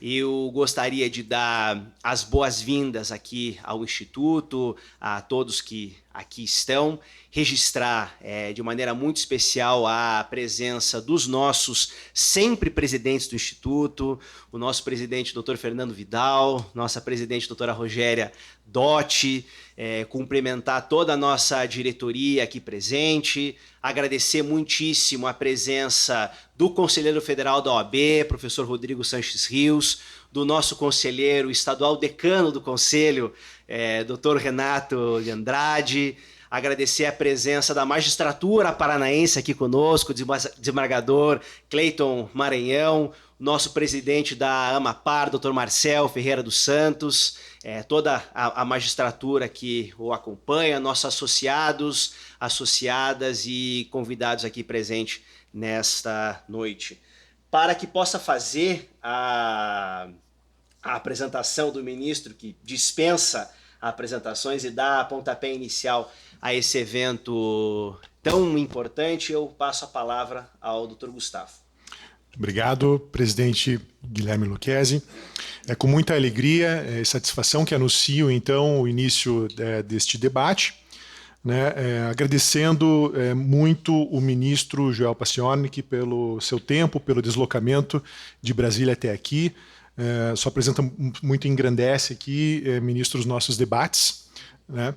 Eu gostaria de dar as boas-vindas aqui ao Instituto, a todos que aqui estão, registrar de maneira muito especial a presença dos nossos sempre presidentes do Instituto, o nosso presidente, Dr. Fernando Vidal, nossa presidente, doutora Rogéria Dotti, cumprimentar toda a nossa diretoria aqui presente, agradecer muitíssimo a presença do conselheiro federal da OAB, professor Rodrigo Sanches Rios, do nosso conselheiro estadual decano do conselho, Dr. Renato de Andrade, agradecer a presença da magistratura paranaense aqui conosco, desembargador Cleiton Maranhão, nosso presidente da Amapar, Dr. Marcel Ferreira dos Santos, toda a magistratura que o acompanha, nossos associados, associadas e convidados aqui presentes nesta noite. Para que possa fazer a apresentação do ministro, que dispensa apresentações e dá pontapé inicial a esse evento tão importante, eu passo a palavra ao Dr. Gustavo. Obrigado, presidente Guilherme Lucchesi. É com muita alegria e satisfação que anuncio, então, o início deste debate, agradecendo muito o ministro Joel Paciornik pelo seu tempo, pelo deslocamento de Brasília até aqui. Sua presença muito engrandece aqui, ministro, os nossos debates, né?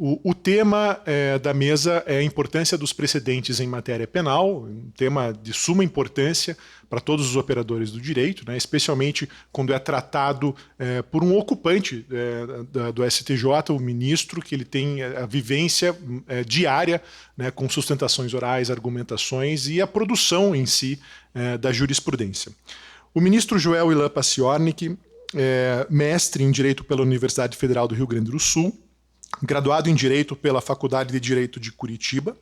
O tema da mesa é a importância dos precedentes em matéria penal, um tema de suma importância para todos os operadores do direito, né, especialmente quando é tratado por um ocupante do STJ, o ministro, que ele tem a vivência diária, né, com sustentações orais, argumentações e a produção em si da jurisprudência. O ministro Joel Ilan Paciornik é mestre em Direito pela Universidade Federal do Rio Grande do Sul, graduado em Direito pela Faculdade de Direito de Curitiba,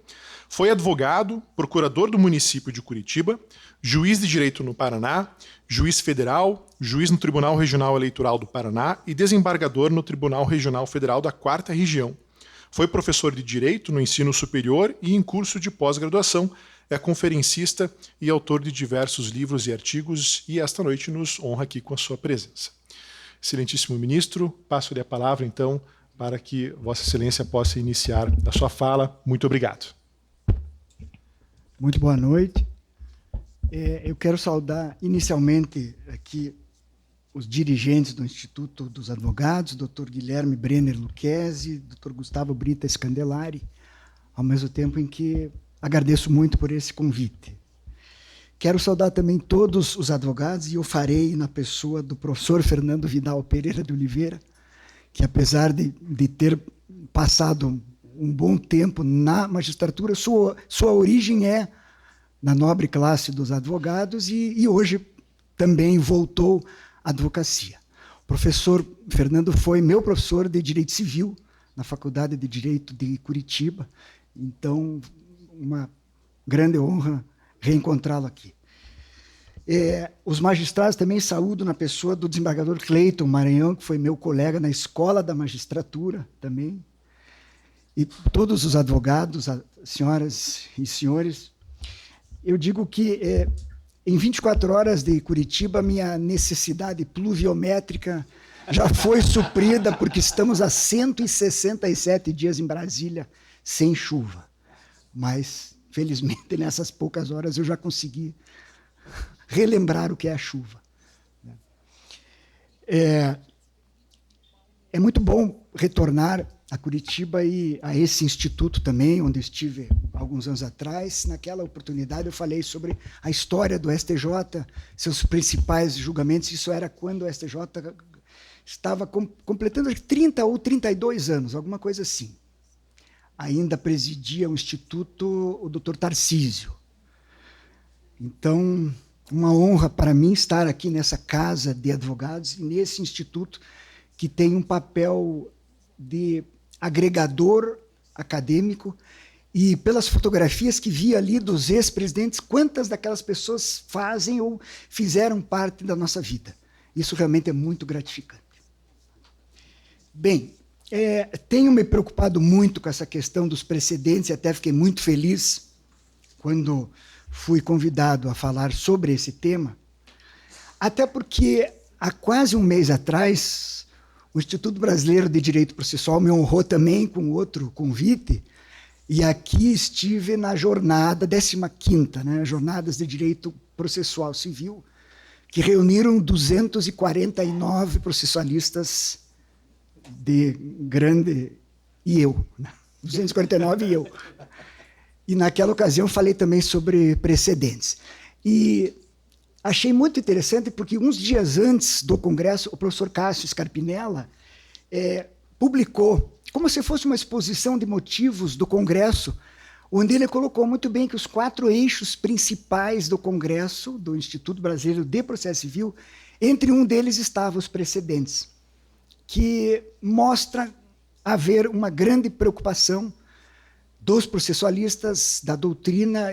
foi advogado, procurador do município de Curitiba, juiz de Direito no Paraná, juiz federal, juiz no Tribunal Regional Eleitoral do Paraná e desembargador no Tribunal Regional Federal da 4ª Região. Foi professor de Direito no ensino superior e em curso de pós-graduação, é conferencista e autor de diversos livros e artigos e esta noite nos honra aqui com a sua presença. Excelentíssimo ministro, passo-lhe a palavra então para que Vossa Excelência possa iniciar a sua fala. Muito obrigado. Muito boa noite. Eu quero saudar inicialmente aqui os dirigentes do Instituto dos Advogados, Dr. Guilherme Brenner Lucchesi, Dr. Gustavo Brita Scandelari, ao mesmo tempo em que agradeço muito por esse convite. Quero saudar também todos os advogados, e eu farei na pessoa do professor Fernando Vidal Pereira de Oliveira, que apesar de ter passado um bom tempo na magistratura, sua origem é na nobre classe dos advogados e hoje também voltou à advocacia. O professor Fernando foi meu professor de Direito Civil na Faculdade de Direito de Curitiba, então uma grande honra reencontrá-lo aqui. Os magistrados também saúdo na pessoa do desembargador Cleiton Maranhão, que foi meu colega na Escola da Magistratura também, e todos os advogados, senhoras e senhores. Eu digo que em 24 horas de Curitiba, minha necessidade pluviométrica já foi suprida, porque estamos há 167 dias em Brasília sem chuva. Mas, felizmente, nessas poucas horas eu já consegui relembrar o que é a chuva. É muito bom retornar a Curitiba e a esse instituto também, onde estive alguns anos atrás. Naquela oportunidade eu falei sobre a história do STJ, seus principais julgamentos. Isso era quando o STJ estava completando 30 ou 32 anos, alguma coisa assim. Ainda presidia o instituto o Dr. Tarcísio. Então, uma honra para mim estar aqui nessa casa de advogados e nesse instituto que tem um papel de agregador acadêmico, e pelas fotografias que vi ali dos ex-presidentes, quantas daquelas pessoas fazem ou fizeram parte da nossa vida. Isso realmente é muito gratificante. Bem, tenho me preocupado muito com essa questão dos precedentes, e até fiquei muito feliz quando fui convidado a falar sobre esse tema, até porque há quase um mês atrás, o Instituto Brasileiro de Direito Processual me honrou também com outro convite, e aqui estive na jornada 15ª, né, Jornadas de Direito Processual Civil, que reuniram 249 processualistas de grande... e eu, né? 249 e eu. E naquela ocasião falei também sobre precedentes. E achei muito interessante porque uns dias antes do Congresso, o professor Cássio Scarpinella publicou, como se fosse uma exposição de motivos do Congresso, onde ele colocou muito bem que os 4 eixos principais do Congresso, do Instituto Brasileiro de Processo Civil, entre um deles estavam os precedentes, que mostra haver uma grande preocupação dos processualistas, da doutrina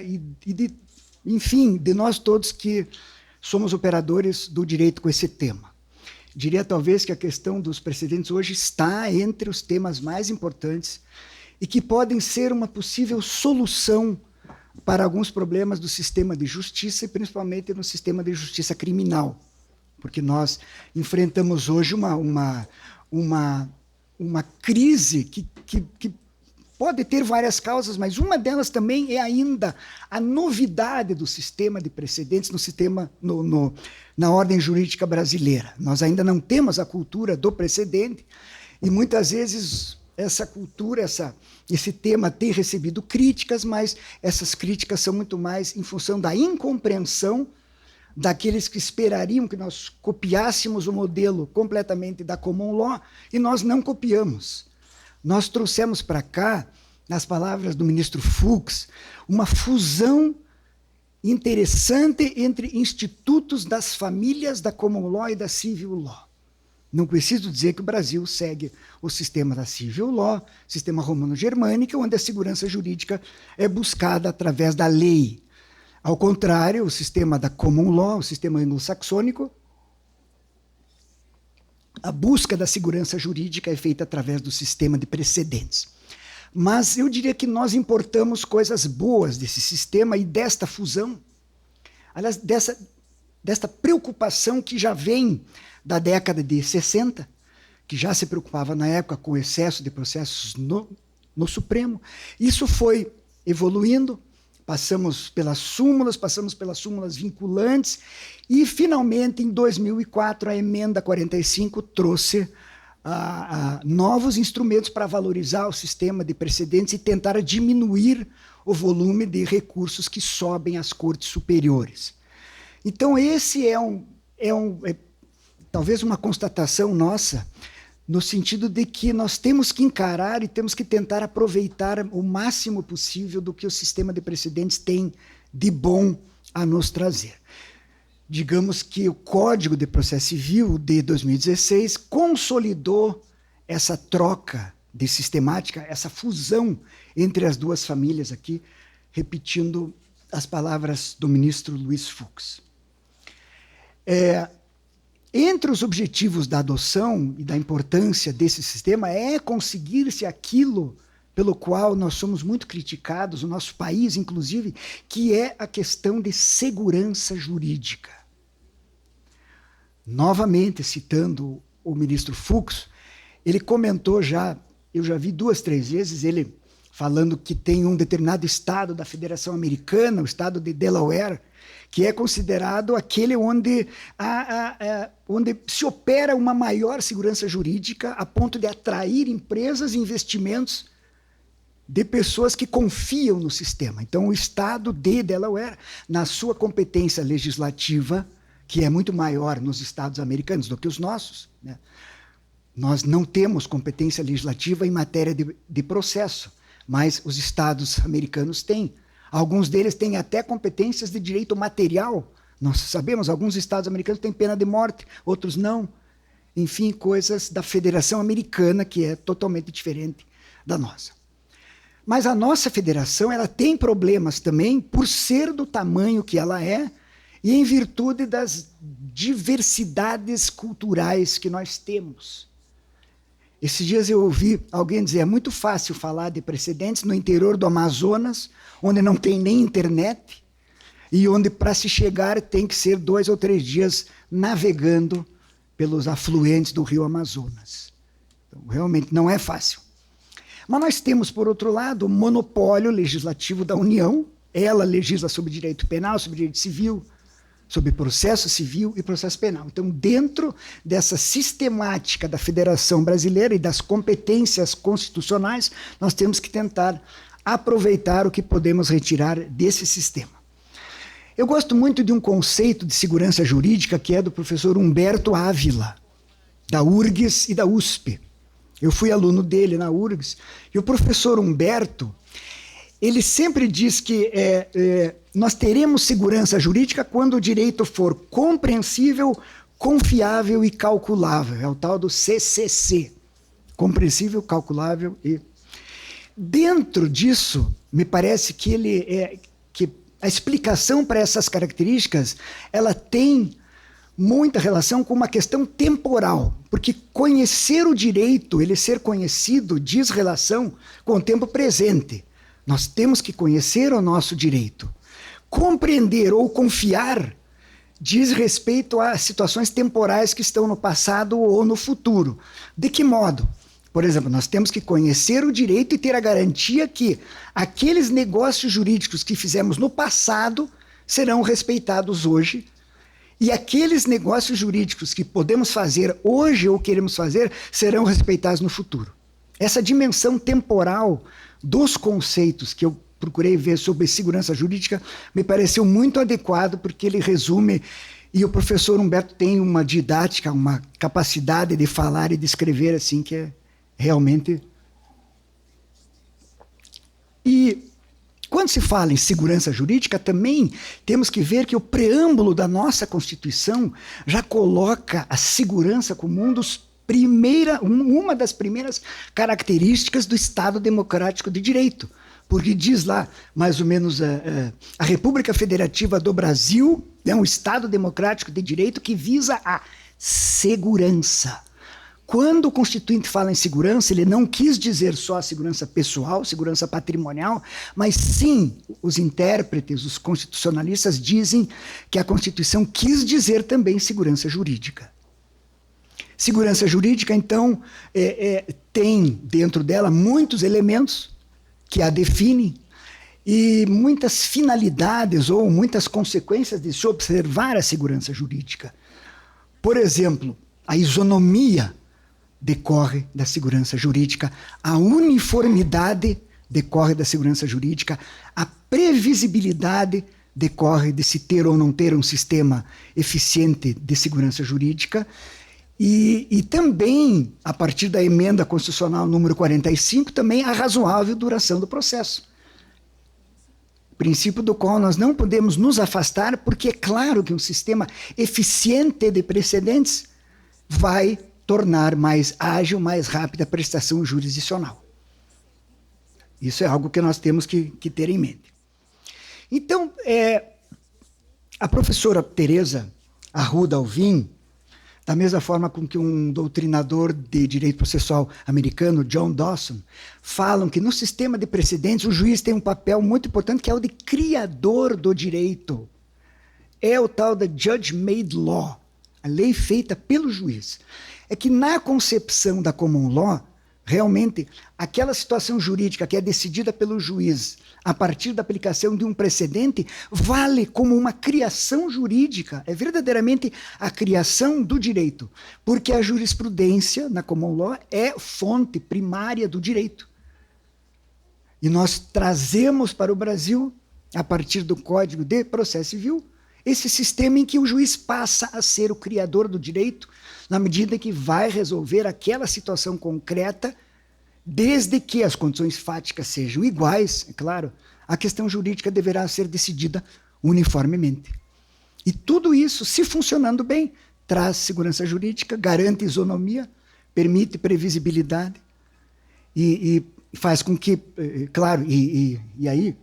enfim, de nós todos que somos operadores do direito com esse tema. Diria talvez que a questão dos precedentes hoje está entre os temas mais importantes e que podem ser uma possível solução para alguns problemas do sistema de justiça e principalmente no sistema de justiça criminal, porque nós enfrentamos hoje uma crise que pode ter várias causas, mas uma delas também é ainda a novidade do sistema de precedentes no sistema, na ordem jurídica brasileira. Nós ainda não temos a cultura do precedente e muitas vezes essa cultura, esse tema tem recebido críticas, mas essas críticas são muito mais em função da incompreensão daqueles que esperariam que nós copiássemos o modelo completamente da common law e nós não copiamos. Nós trouxemos para cá, nas palavras do ministro Fux, uma fusão interessante entre institutos das famílias da common law e da civil law. Não preciso dizer que o Brasil segue o sistema da civil law, sistema romano-germânico, onde a segurança jurídica é buscada através da lei. Ao contrário, o sistema da common law, o sistema anglo-saxônico, a busca da segurança jurídica é feita através do sistema de precedentes. Mas eu diria que nós importamos coisas boas desse sistema e desta fusão, aliás, desta preocupação que já vem da década de 60, que já se preocupava na época com o excesso de processos no Supremo. Isso foi evoluindo, passamos pelas súmulas vinculantes, e, finalmente, em 2004, a Emenda 45 trouxe novos instrumentos para valorizar o sistema de precedentes e tentar diminuir o volume de recursos que sobem às cortes superiores. Então, esse é talvez uma constatação nossa, no sentido de que nós temos que encarar e temos que tentar aproveitar o máximo possível do que o sistema de precedentes tem de bom a nos trazer. Digamos que o Código de Processo Civil de 2016 consolidou essa troca de sistemática, essa fusão entre as duas famílias aqui, repetindo as palavras do ministro Luiz Fux. Entre os objetivos da adoção e da importância desse sistema é conseguir-se aquilo pelo qual nós somos muito criticados, o nosso país, inclusive, que é a questão de segurança jurídica. Novamente, citando o ministro Fux, ele comentou eu já vi 2, 3 vezes, ele falando que tem um determinado estado da Federação Americana, o estado de Delaware, que é considerado aquele onde se opera uma maior segurança jurídica a ponto de atrair empresas e investimentos de pessoas que confiam no sistema. Então, o estado de Delaware, na sua competência legislativa, que é muito maior nos estados americanos do que os nossos, né? Nós não temos competência legislativa em matéria de processo, mas os estados americanos têm. Alguns deles têm até competências de direito material. Nós sabemos, alguns estados americanos têm pena de morte, outros não. Enfim, coisas da Federação Americana, que é totalmente diferente da nossa. Mas a nossa federação ela tem problemas também por ser do tamanho que ela é e em virtude das diversidades culturais que nós temos. Esses dias eu ouvi alguém dizer, é muito fácil falar de precedentes no interior do Amazonas, onde não tem nem internet, e onde para se chegar tem que ser 2 ou 3 dias navegando pelos afluentes do rio Amazonas. Então, realmente não é fácil. Mas nós temos, por outro lado, o monopólio legislativo da União. Ela legisla sobre direito penal, sobre direito civil, sobre processo civil e processo penal. Então, dentro dessa sistemática da Federação Brasileira e das competências constitucionais, nós temos que tentar aproveitar o que podemos retirar desse sistema. Eu gosto muito de um conceito de segurança jurídica que é do professor Humberto Ávila, da URGS e da USP. Eu fui aluno dele na URGS, e o professor Humberto, ele sempre diz que nós teremos segurança jurídica quando o direito for compreensível, confiável e calculável. É o tal do CCC. Compreensível, calculável e... Dentro disso, me parece que que a explicação para essas características, ela tem muita relação com uma questão temporal, porque conhecer o direito, ele ser conhecido, diz relação com o tempo presente. Nós temos que conhecer o nosso direito. Compreender ou confiar diz respeito a situações temporais que estão no passado ou no futuro. De que modo? Por exemplo, nós temos que conhecer o direito e ter a garantia que aqueles negócios jurídicos que fizemos no passado serão respeitados hoje, e aqueles negócios jurídicos que podemos fazer hoje ou queremos fazer serão respeitados no futuro. Essa dimensão temporal dos conceitos que eu procurei ver sobre segurança jurídica me pareceu muito adequado, porque ele resume, e o professor Humberto tem uma didática, uma capacidade de falar e de escrever assim que é realmente... E quando se fala em segurança jurídica, também temos que ver que o preâmbulo da nossa Constituição já coloca a segurança como uma das primeiras características do Estado Democrático de Direito. Porque diz lá, mais ou menos, a República Federativa do Brasil é um Estado Democrático de Direito que visa a segurança. Quando o Constituinte fala em segurança, ele não quis dizer só a segurança pessoal, segurança patrimonial, mas sim, os intérpretes, os constitucionalistas dizem que a Constituição quis dizer também segurança jurídica. Segurança jurídica, então, tem dentro dela muitos elementos que a definem e muitas finalidades ou muitas consequências de se observar a segurança jurídica. Por exemplo, a isonomia decorre da segurança jurídica, a uniformidade decorre da segurança jurídica, a previsibilidade decorre de se ter ou não ter um sistema eficiente de segurança jurídica, e também, a partir da emenda constitucional número 45, também a razoável duração do processo. Princípio do qual nós não podemos nos afastar, porque é claro que um sistema eficiente de precedentes vai tornar mais ágil, mais rápida a prestação jurisdicional. Isso é algo que nós temos que ter em mente. Então, a professora Teresa Arruda Alvim, da mesma forma com que um doutrinador de direito processual americano, John Dawson, falam que no sistema de precedentes o juiz tem um papel muito importante, que é o de criador do direito. É o tal da judge-made law, a lei feita pelo juiz. É que na concepção da common law, realmente, aquela situação jurídica que é decidida pelo juiz a partir da aplicação de um precedente vale como uma criação jurídica, é verdadeiramente a criação do direito, porque a jurisprudência na common law é fonte primária do direito. E nós trazemos para o Brasil, a partir do Código de Processo Civil, esse sistema em que o juiz passa a ser o criador do direito, na medida que vai resolver aquela situação concreta, desde que as condições fáticas sejam iguais, é claro, a questão jurídica deverá ser decidida uniformemente. E tudo isso, se funcionando bem, traz segurança jurídica, garante isonomia, permite previsibilidade e faz com que, claro, e aí,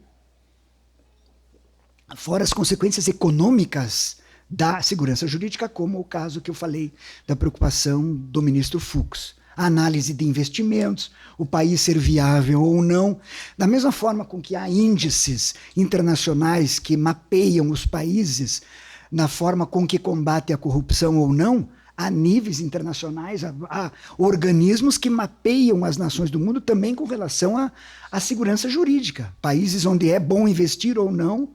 fora as consequências econômicas da segurança jurídica, como o caso que eu falei da preocupação do ministro Fux. A análise de investimentos, o país ser viável ou não. Da mesma forma com que há índices internacionais que mapeiam os países na forma com que combate a corrupção ou não, a níveis internacionais, a organismos que mapeiam as nações do mundo também com relação à segurança jurídica. Países onde é bom investir ou não.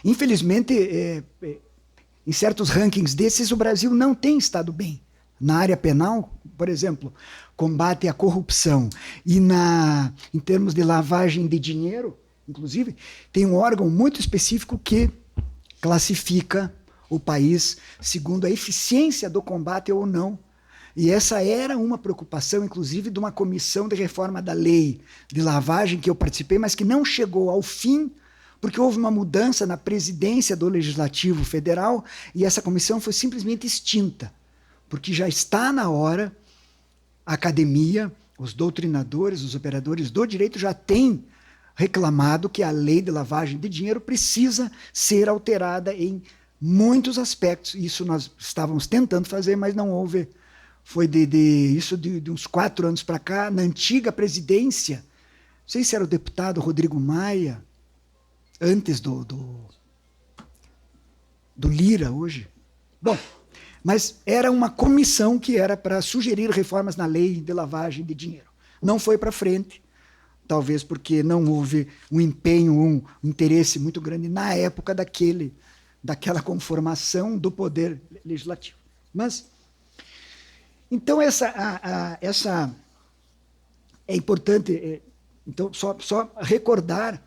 Infelizmente, em certos rankings desses, o Brasil não tem estado bem. Na área penal, por exemplo, combate à corrupção e em termos de lavagem de dinheiro, inclusive, tem um órgão muito específico que classifica o país segundo a eficiência do combate ou não. E essa era uma preocupação, inclusive, de uma comissão de reforma da lei de lavagem que eu participei, mas que não chegou ao fim, porque houve uma mudança na presidência do Legislativo Federal e essa comissão foi simplesmente extinta, porque já está na hora, a academia, os doutrinadores, os operadores do direito já têm reclamado que a lei de lavagem de dinheiro precisa ser alterada em muitos aspectos. Isso nós estávamos tentando fazer, mas não houve. Foi de uns 4 anos para cá, na antiga presidência, não sei se era o deputado Rodrigo Maia, antes do Lira hoje. Bom, mas era uma comissão que era para sugerir reformas na lei de lavagem de dinheiro. Não foi para frente, talvez porque não houve um empenho, um interesse muito grande na época daquela conformação do poder legislativo. Mas, então, essa é importante, então, só recordar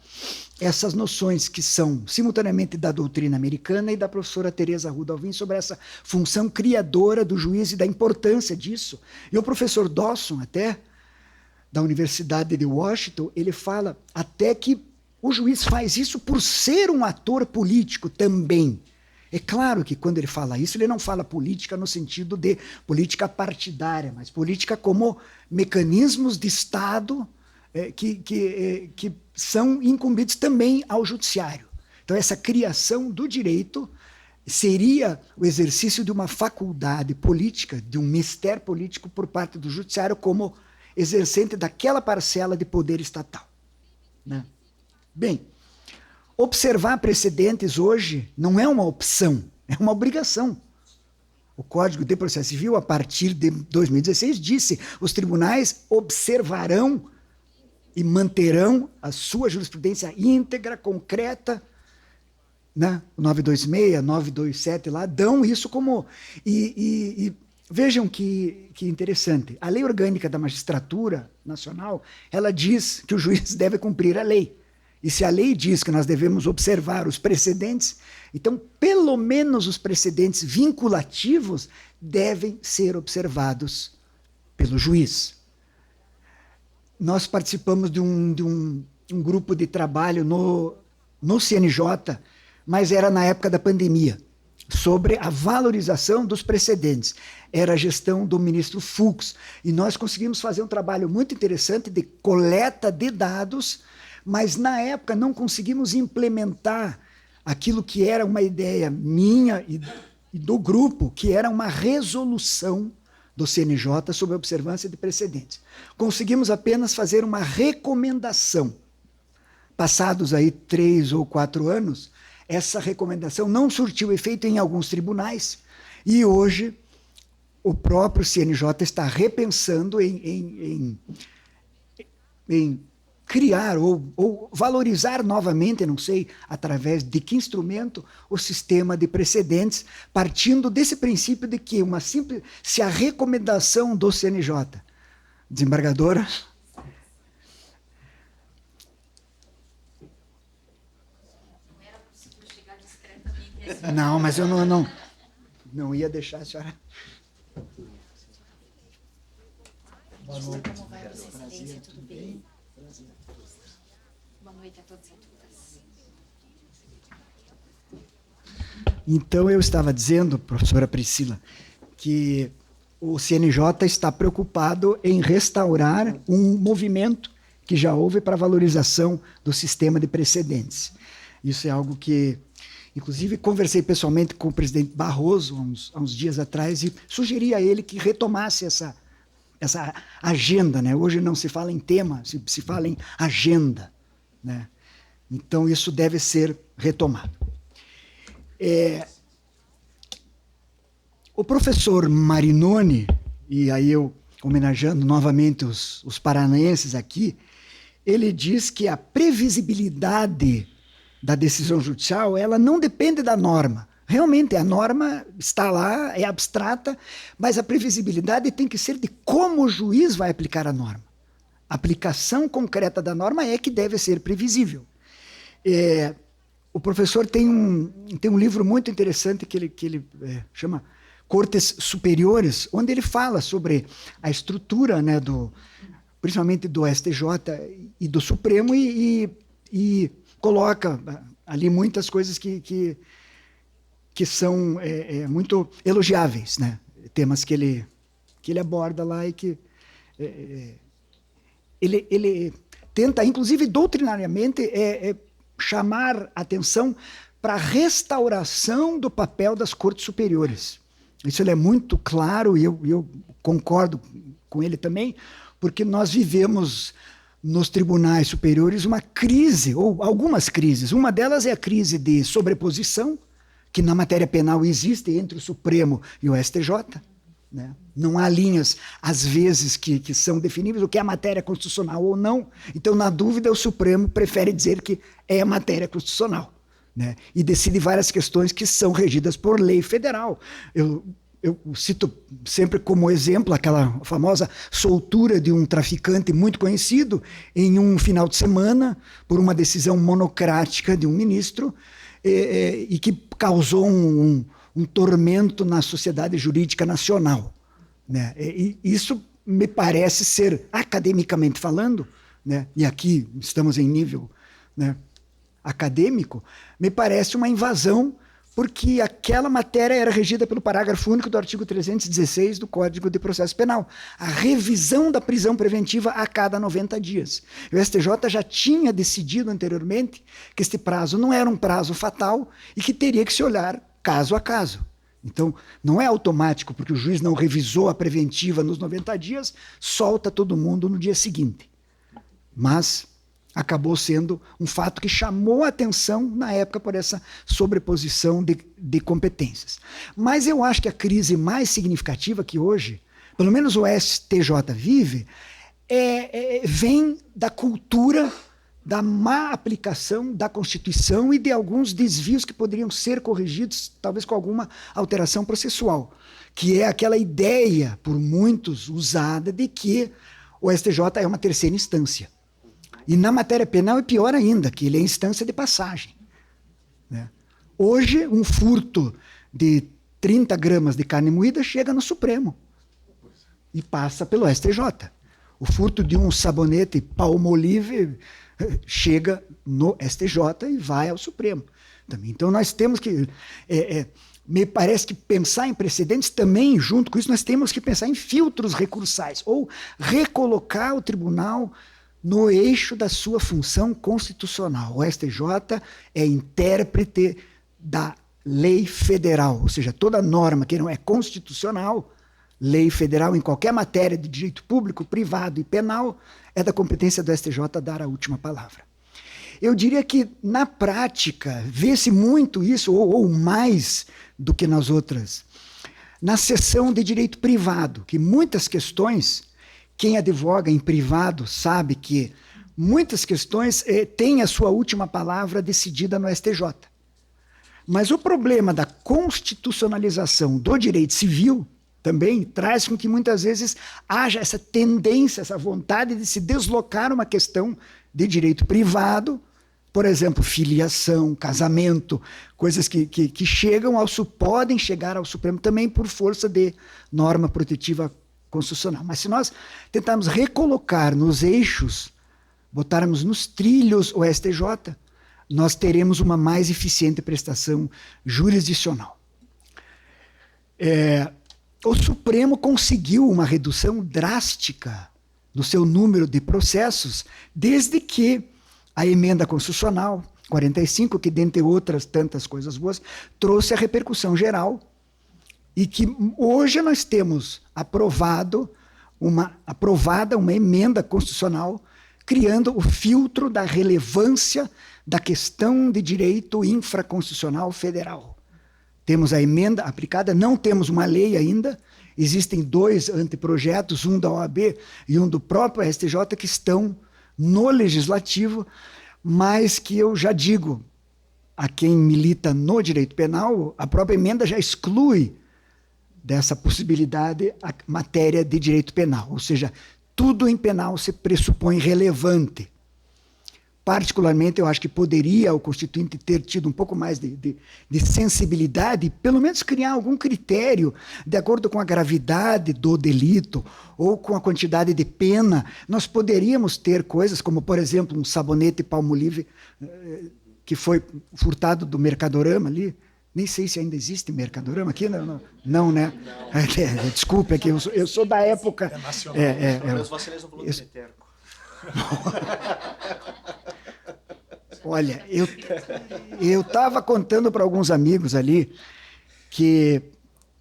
essas noções que são simultaneamente da doutrina americana e da professora Teresa Rudolphin sobre essa função criadora do juiz e da importância disso. E o professor Dawson, até, da Universidade de Washington, ele fala até que o juiz faz isso por ser um ator político também. É claro que quando ele fala isso, ele não fala política no sentido de política partidária, mas política como mecanismos de Estado que são incumbidos também ao judiciário. Então, essa criação do direito seria o exercício de uma faculdade política, de um mistério político por parte do judiciário como exercente daquela parcela de poder estatal, né? Bem, observar precedentes hoje não é uma opção, é uma obrigação. O Código de Processo Civil, a partir de 2016, disse: os tribunais observarão e manterão a sua jurisprudência íntegra, concreta, né? 926, 927 lá, dão isso como... E vejam que interessante. A Lei Orgânica da Magistratura Nacional, ela diz que o juiz deve cumprir a lei. E se a lei diz que nós devemos observar os precedentes, então, pelo menos os precedentes vinculativos devem ser observados pelo juiz. Nós participamos de um grupo de trabalho no CNJ, mas era na época da pandemia, sobre a valorização dos precedentes. Era a gestão do ministro Fux. E nós conseguimos fazer um trabalho muito interessante de coleta de dados, mas na época não conseguimos implementar aquilo que era uma ideia minha e do grupo, que era uma resolução do CNJ sobre a observância de precedentes. Conseguimos apenas fazer uma recomendação. Passados aí 3 ou 4 anos, essa recomendação não surtiu efeito em alguns tribunais e hoje o próprio CNJ está repensando em criar ou valorizar novamente, não sei através de que instrumento, o sistema de precedentes, partindo desse princípio de que se a recomendação do CNJ, desembargadora, não era possível chegar discretamente. Não, mas eu não ia deixar a senhora. Boa noite. Como vai a presidência? Tudo bem? Boa noite a todos e a todas. Então, eu estava dizendo, professora Priscila, que o CNJ está preocupado em restaurar um movimento que já houve para a valorização do sistema de precedentes. Isso é algo que, inclusive, conversei pessoalmente com o presidente Barroso há uns dias atrás e sugeri a ele que retomasse essa agenda, né? Hoje não se fala em tema, se fala em agenda, né? Então, isso deve ser retomado. O professor Marinoni, e aí eu homenageando novamente os paranaenses aqui, ele diz que a previsibilidade da decisão judicial, ela não depende da norma. Realmente, a norma está lá, é abstrata, mas a previsibilidade tem que ser de como o juiz vai aplicar a norma. A aplicação concreta da norma é que deve ser previsível. O professor tem um livro muito interessante que ele chama Cortes Superiores, onde ele fala sobre a estrutura, né, principalmente do STJ e do Supremo, e coloca ali muitas coisas que são muito elogiáveis, né? Temas que ele aborda lá e que ele tenta, inclusive doutrinariamente, chamar atenção para a restauração do papel das cortes superiores. Isso ele é muito claro, e eu concordo com ele também, porque nós vivemos nos tribunais superiores uma crise, ou algumas crises. Uma delas é a crise de sobreposição, que na matéria penal existe entre o Supremo e o STJ. Né? Não há linhas, às vezes, que são definíveis, o que é matéria constitucional ou não. Então, na dúvida, o Supremo prefere dizer que é matéria constitucional. Né? E decide várias questões que são regidas por lei federal. Eu cito sempre como exemplo aquela famosa soltura de um traficante muito conhecido em um final de semana por uma decisão monocrática de um ministro e que causou um tormento na sociedade jurídica nacional. Né? E isso me parece ser, academicamente falando, né? E aqui estamos em nível, né, acadêmico, me parece uma invasão, porque aquela matéria era regida pelo parágrafo único do artigo 316 do Código de Processo Penal. A revisão da prisão preventiva a cada 90 dias. O STJ já tinha decidido anteriormente que este prazo não era um prazo fatal e que teria que se olhar caso a caso. Então, não é automático, porque o juiz não revisou a preventiva nos 90 dias, solta todo mundo no dia seguinte. Mas acabou sendo um fato que chamou a atenção na época por essa sobreposição de competências. Mas eu acho que a crise mais significativa que hoje, pelo menos o STJ vive, vem da cultura da má aplicação da Constituição e de alguns desvios que poderiam ser corrigidos, talvez com alguma alteração processual, que é aquela ideia, por muitos usada, de que o STJ é uma terceira instância. E na matéria penal é pior ainda, que ele é instância de passagem. Né? Hoje, um furto de 30 gramas de carne moída chega no Supremo e passa pelo STJ. O furto de um sabonete Palmolive chega no STJ e vai ao Supremo. Então nós temos que... me parece que pensar em precedentes também, junto com isso, nós temos que pensar em filtros recursais, ou recolocar o tribunal no eixo da sua função constitucional. O STJ é intérprete da lei federal, ou seja, toda norma que não é constitucional, lei federal em qualquer matéria de direito público, privado e penal, é da competência do STJ dar a última palavra. Eu diria que, na prática, vê-se muito isso, ou mais do que nas outras, na seção de direito privado, que muitas questões, quem advoga em privado sabe que muitas questões têm a sua última palavra decidida no STJ. Mas o problema da constitucionalização do direito civil também traz com que muitas vezes haja essa tendência, essa vontade de se deslocar uma questão de direito privado, por exemplo, filiação, casamento, coisas que podem chegar ao Supremo também por força de norma protetiva constitucional. Mas se nós tentarmos recolocar nos eixos, botarmos nos trilhos o STJ, nós teremos uma mais eficiente prestação jurisdicional. O Supremo conseguiu uma redução drástica no seu número de processos desde que a emenda constitucional 45, que dentre outras tantas coisas boas, trouxe a repercussão geral e que hoje nós temos aprovada uma emenda constitucional criando o filtro da relevância da questão de direito infraconstitucional federal. Temos a emenda aplicada, não temos uma lei ainda. Existem 2 anteprojetos, um da OAB e um do próprio STJ, que estão no legislativo, mas que eu já digo a quem milita no direito penal, a própria emenda já exclui dessa possibilidade a matéria de direito penal. Ou seja, tudo em penal se pressupõe relevante. Particularmente, eu acho que poderia o Constituinte ter tido um pouco mais de sensibilidade, pelo menos criar algum critério de acordo com a gravidade do delito ou com a quantidade de pena. Nós poderíamos ter coisas como, por exemplo, um sabonete Palmolive que foi furtado do Mercadorama ali. Nem sei se ainda existe Mercadorama aqui, não, né? Desculpa, é que eu sou da época... É nacional. Olha, eu estava contando para alguns amigos ali que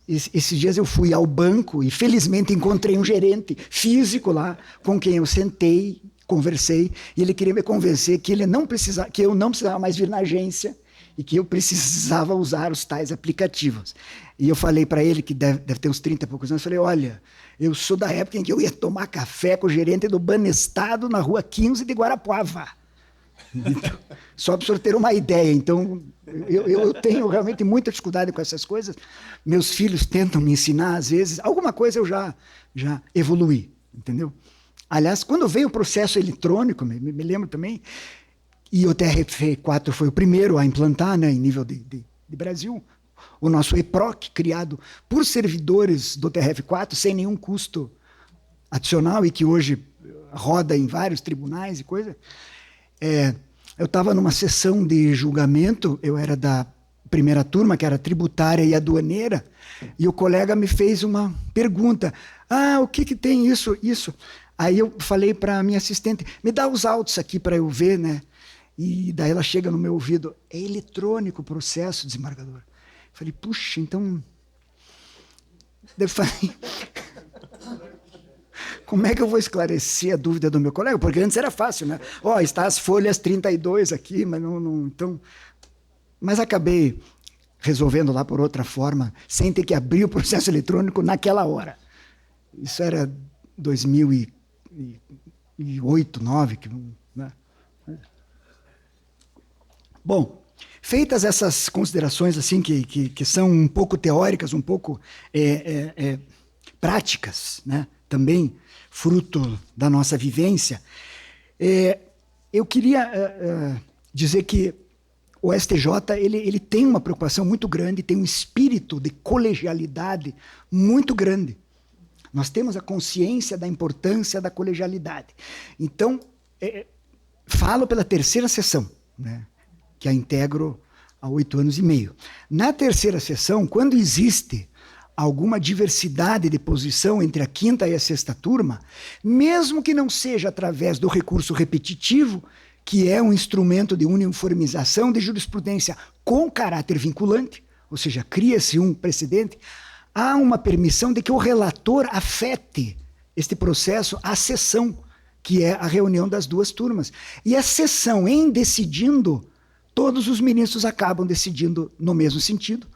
esses dias eu fui ao banco e felizmente encontrei um gerente físico lá com quem eu sentei, conversei, e ele queria me convencer que eu não precisava mais vir na agência e que eu precisava usar os tais aplicativos. E eu falei para ele, que deve ter uns 30 e poucos anos, eu falei, olha, eu sou da época em que eu ia tomar café com o gerente do Banestado na rua 15 de Guarapuava. Então, só para o senhor ter uma ideia. Então, eu tenho realmente muita dificuldade com essas coisas. Meus filhos tentam me ensinar, às vezes. Alguma coisa eu já evoluí, entendeu? Aliás, quando veio o processo eletrônico, me lembro também, e o TRF4 foi o primeiro a implantar, né, em nível de Brasil, o nosso EPROC, criado por servidores do TRF4, sem nenhum custo adicional, e que hoje roda em vários tribunais e coisa. Eu estava numa sessão de julgamento, eu era da primeira turma, que era tributária e aduaneira, e o colega me fez uma pergunta. O que tem isso? Aí eu falei para a minha assistente, me dá os autos aqui para eu ver, né? E daí ela chega no meu ouvido, é eletrônico o processo, desembargador. Eu falei, puxa, então... Eu falei... Como é que eu vou esclarecer a dúvida do meu colega? Porque antes era fácil, né? Está as folhas 32 aqui, mas não... Então... Mas acabei resolvendo lá por outra forma, sem ter que abrir o processo eletrônico naquela hora. Isso era 2008, 2009, né? Bom, feitas essas considerações assim que são um pouco teóricas, um pouco práticas, né? Também fruto da nossa vivência, eu queria dizer que o STJ ele tem uma preocupação muito grande, tem um espírito de colegialidade muito grande. Nós temos a consciência da importância da colegialidade. Então, falo pela terceira sessão, né, que a integro há 8 anos e meio. Na terceira sessão, quando existe alguma diversidade de posição entre a 5ª e a 6ª turma, mesmo que não seja através do recurso repetitivo, que é um instrumento de uniformização de jurisprudência com caráter vinculante, ou seja, cria-se um precedente, há uma permissão de que o relator afete este processo à sessão, que é a reunião das 2 turmas. E a sessão, em decidindo, todos os ministros acabam decidindo no mesmo sentido,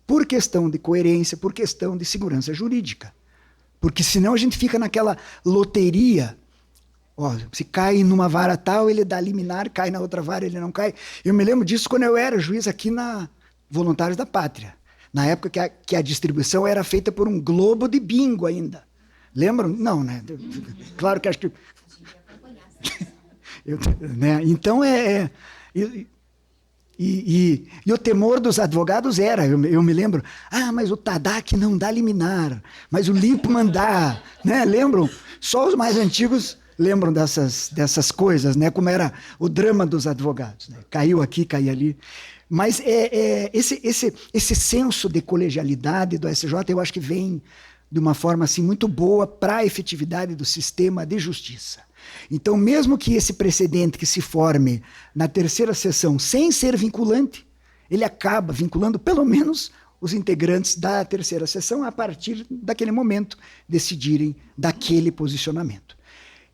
por questão de coerência, por questão de segurança jurídica. Porque senão a gente fica naquela loteria. Se cai numa vara tal, ele dá liminar, cai na outra vara, ele não cai. Eu me lembro disso quando eu era juiz aqui na Voluntários da Pátria. Na época que a distribuição era feita por um globo de bingo ainda. Lembram? Não, né? Claro que acho que... né? Então, E o temor dos advogados era, eu me lembro, mas o TADAC não dá liminar, mas o Lippmann dá, né? Lembram? Só os mais antigos lembram dessas coisas, né? Como era o drama dos advogados, né? Caiu aqui, caiu ali. Mas esse senso de colegialidade do STJ, eu acho que vem de uma forma assim, muito boa para a efetividade do sistema de justiça. Então, mesmo que esse precedente que se forme na terceira sessão sem ser vinculante, ele acaba vinculando pelo menos os integrantes da terceira sessão a partir daquele momento decidirem daquele posicionamento.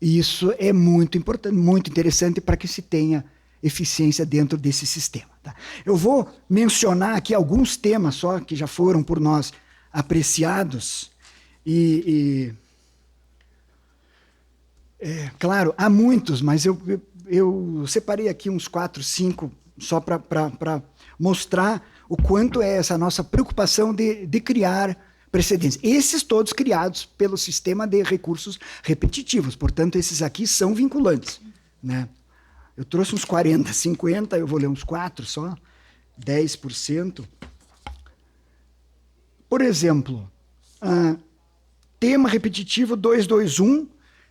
E isso é muito importante, muito interessante para que se tenha eficiência dentro desse sistema. Tá? Eu vou mencionar aqui alguns temas só que já foram por nós apreciados claro, há muitos, mas eu separei aqui uns 4, 5 só para mostrar o quanto é essa nossa preocupação de criar precedentes. Esses todos criados pelo sistema de recursos repetitivos, portanto, esses aqui são vinculantes, né? Eu trouxe uns 40, 50, eu vou ler uns 4 só, 10%. Por exemplo, tema repetitivo 221,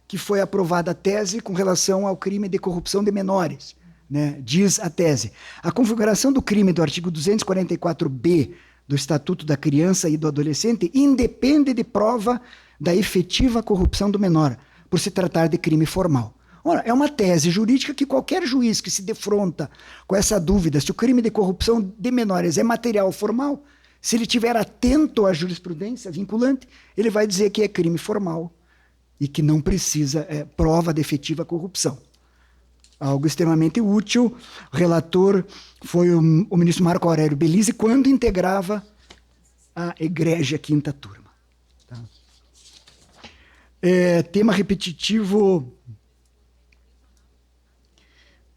que foi aprovada a tese com relação ao crime de corrupção de menores. Né? Diz a tese: a configuração do crime do artigo 244b do Estatuto da Criança e do Adolescente independe de prova da efetiva corrupção do menor, por se tratar de crime formal. Ora, é uma tese jurídica que qualquer juiz que se defronta com essa dúvida se o crime de corrupção de menores é material ou formal, se ele estiver atento à jurisprudência vinculante, ele vai dizer que é crime formal e que não precisa prova de efetiva corrupção. Algo extremamente útil. O relator foi o ministro Marco Aurélio Belize, quando integrava a egrégia quinta turma. Tá? Tema repetitivo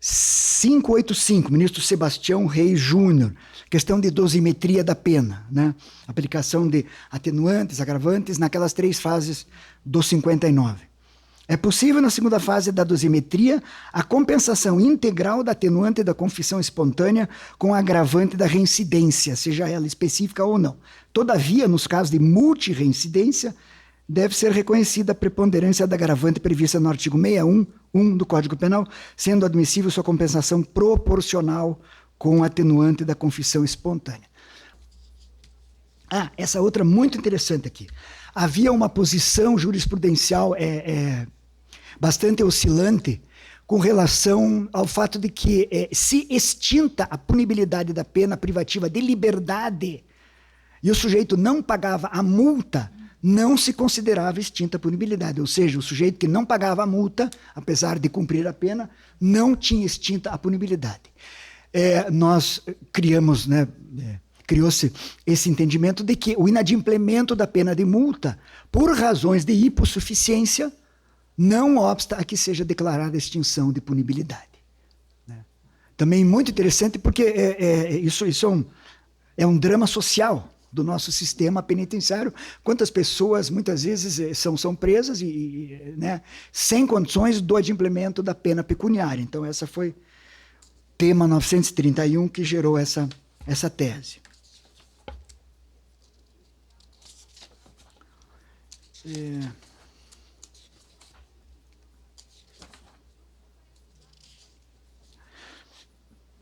585, ministro Sebastião Reis Júnior, questão de dosimetria da pena, né? Aplicação de atenuantes, agravantes, naquelas 3 fases do 59. É possível, na segunda fase da dosimetria, a compensação integral da atenuante da confissão espontânea com a agravante da reincidência, seja ela específica ou não. Todavia, nos casos de multireincidência, deve ser reconhecida a preponderância da agravante prevista no artigo 61.1 do Código Penal, sendo admissível sua compensação proporcional com o atenuante da confissão espontânea. Essa outra muito interessante aqui. Havia uma posição jurisprudencial bastante oscilante com relação ao fato de que, se extinta a punibilidade da pena privativa de liberdade e o sujeito não pagava a multa, não se considerava extinta a punibilidade. Ou seja, o sujeito que não pagava a multa, apesar de cumprir a pena, não tinha extinta a punibilidade. Nós criamos, né, criou-se esse entendimento de que o inadimplemento da pena de multa, por razões de hipossuficiência, não obsta a que seja declarada a extinção de punibilidade. Né? Também muito interessante porque isso é um drama social do nosso sistema penitenciário. Quantas pessoas, muitas vezes, são presas né, sem condições do adimplemento da pena pecuniária. Então, essa foi tema 931 que gerou essa tese.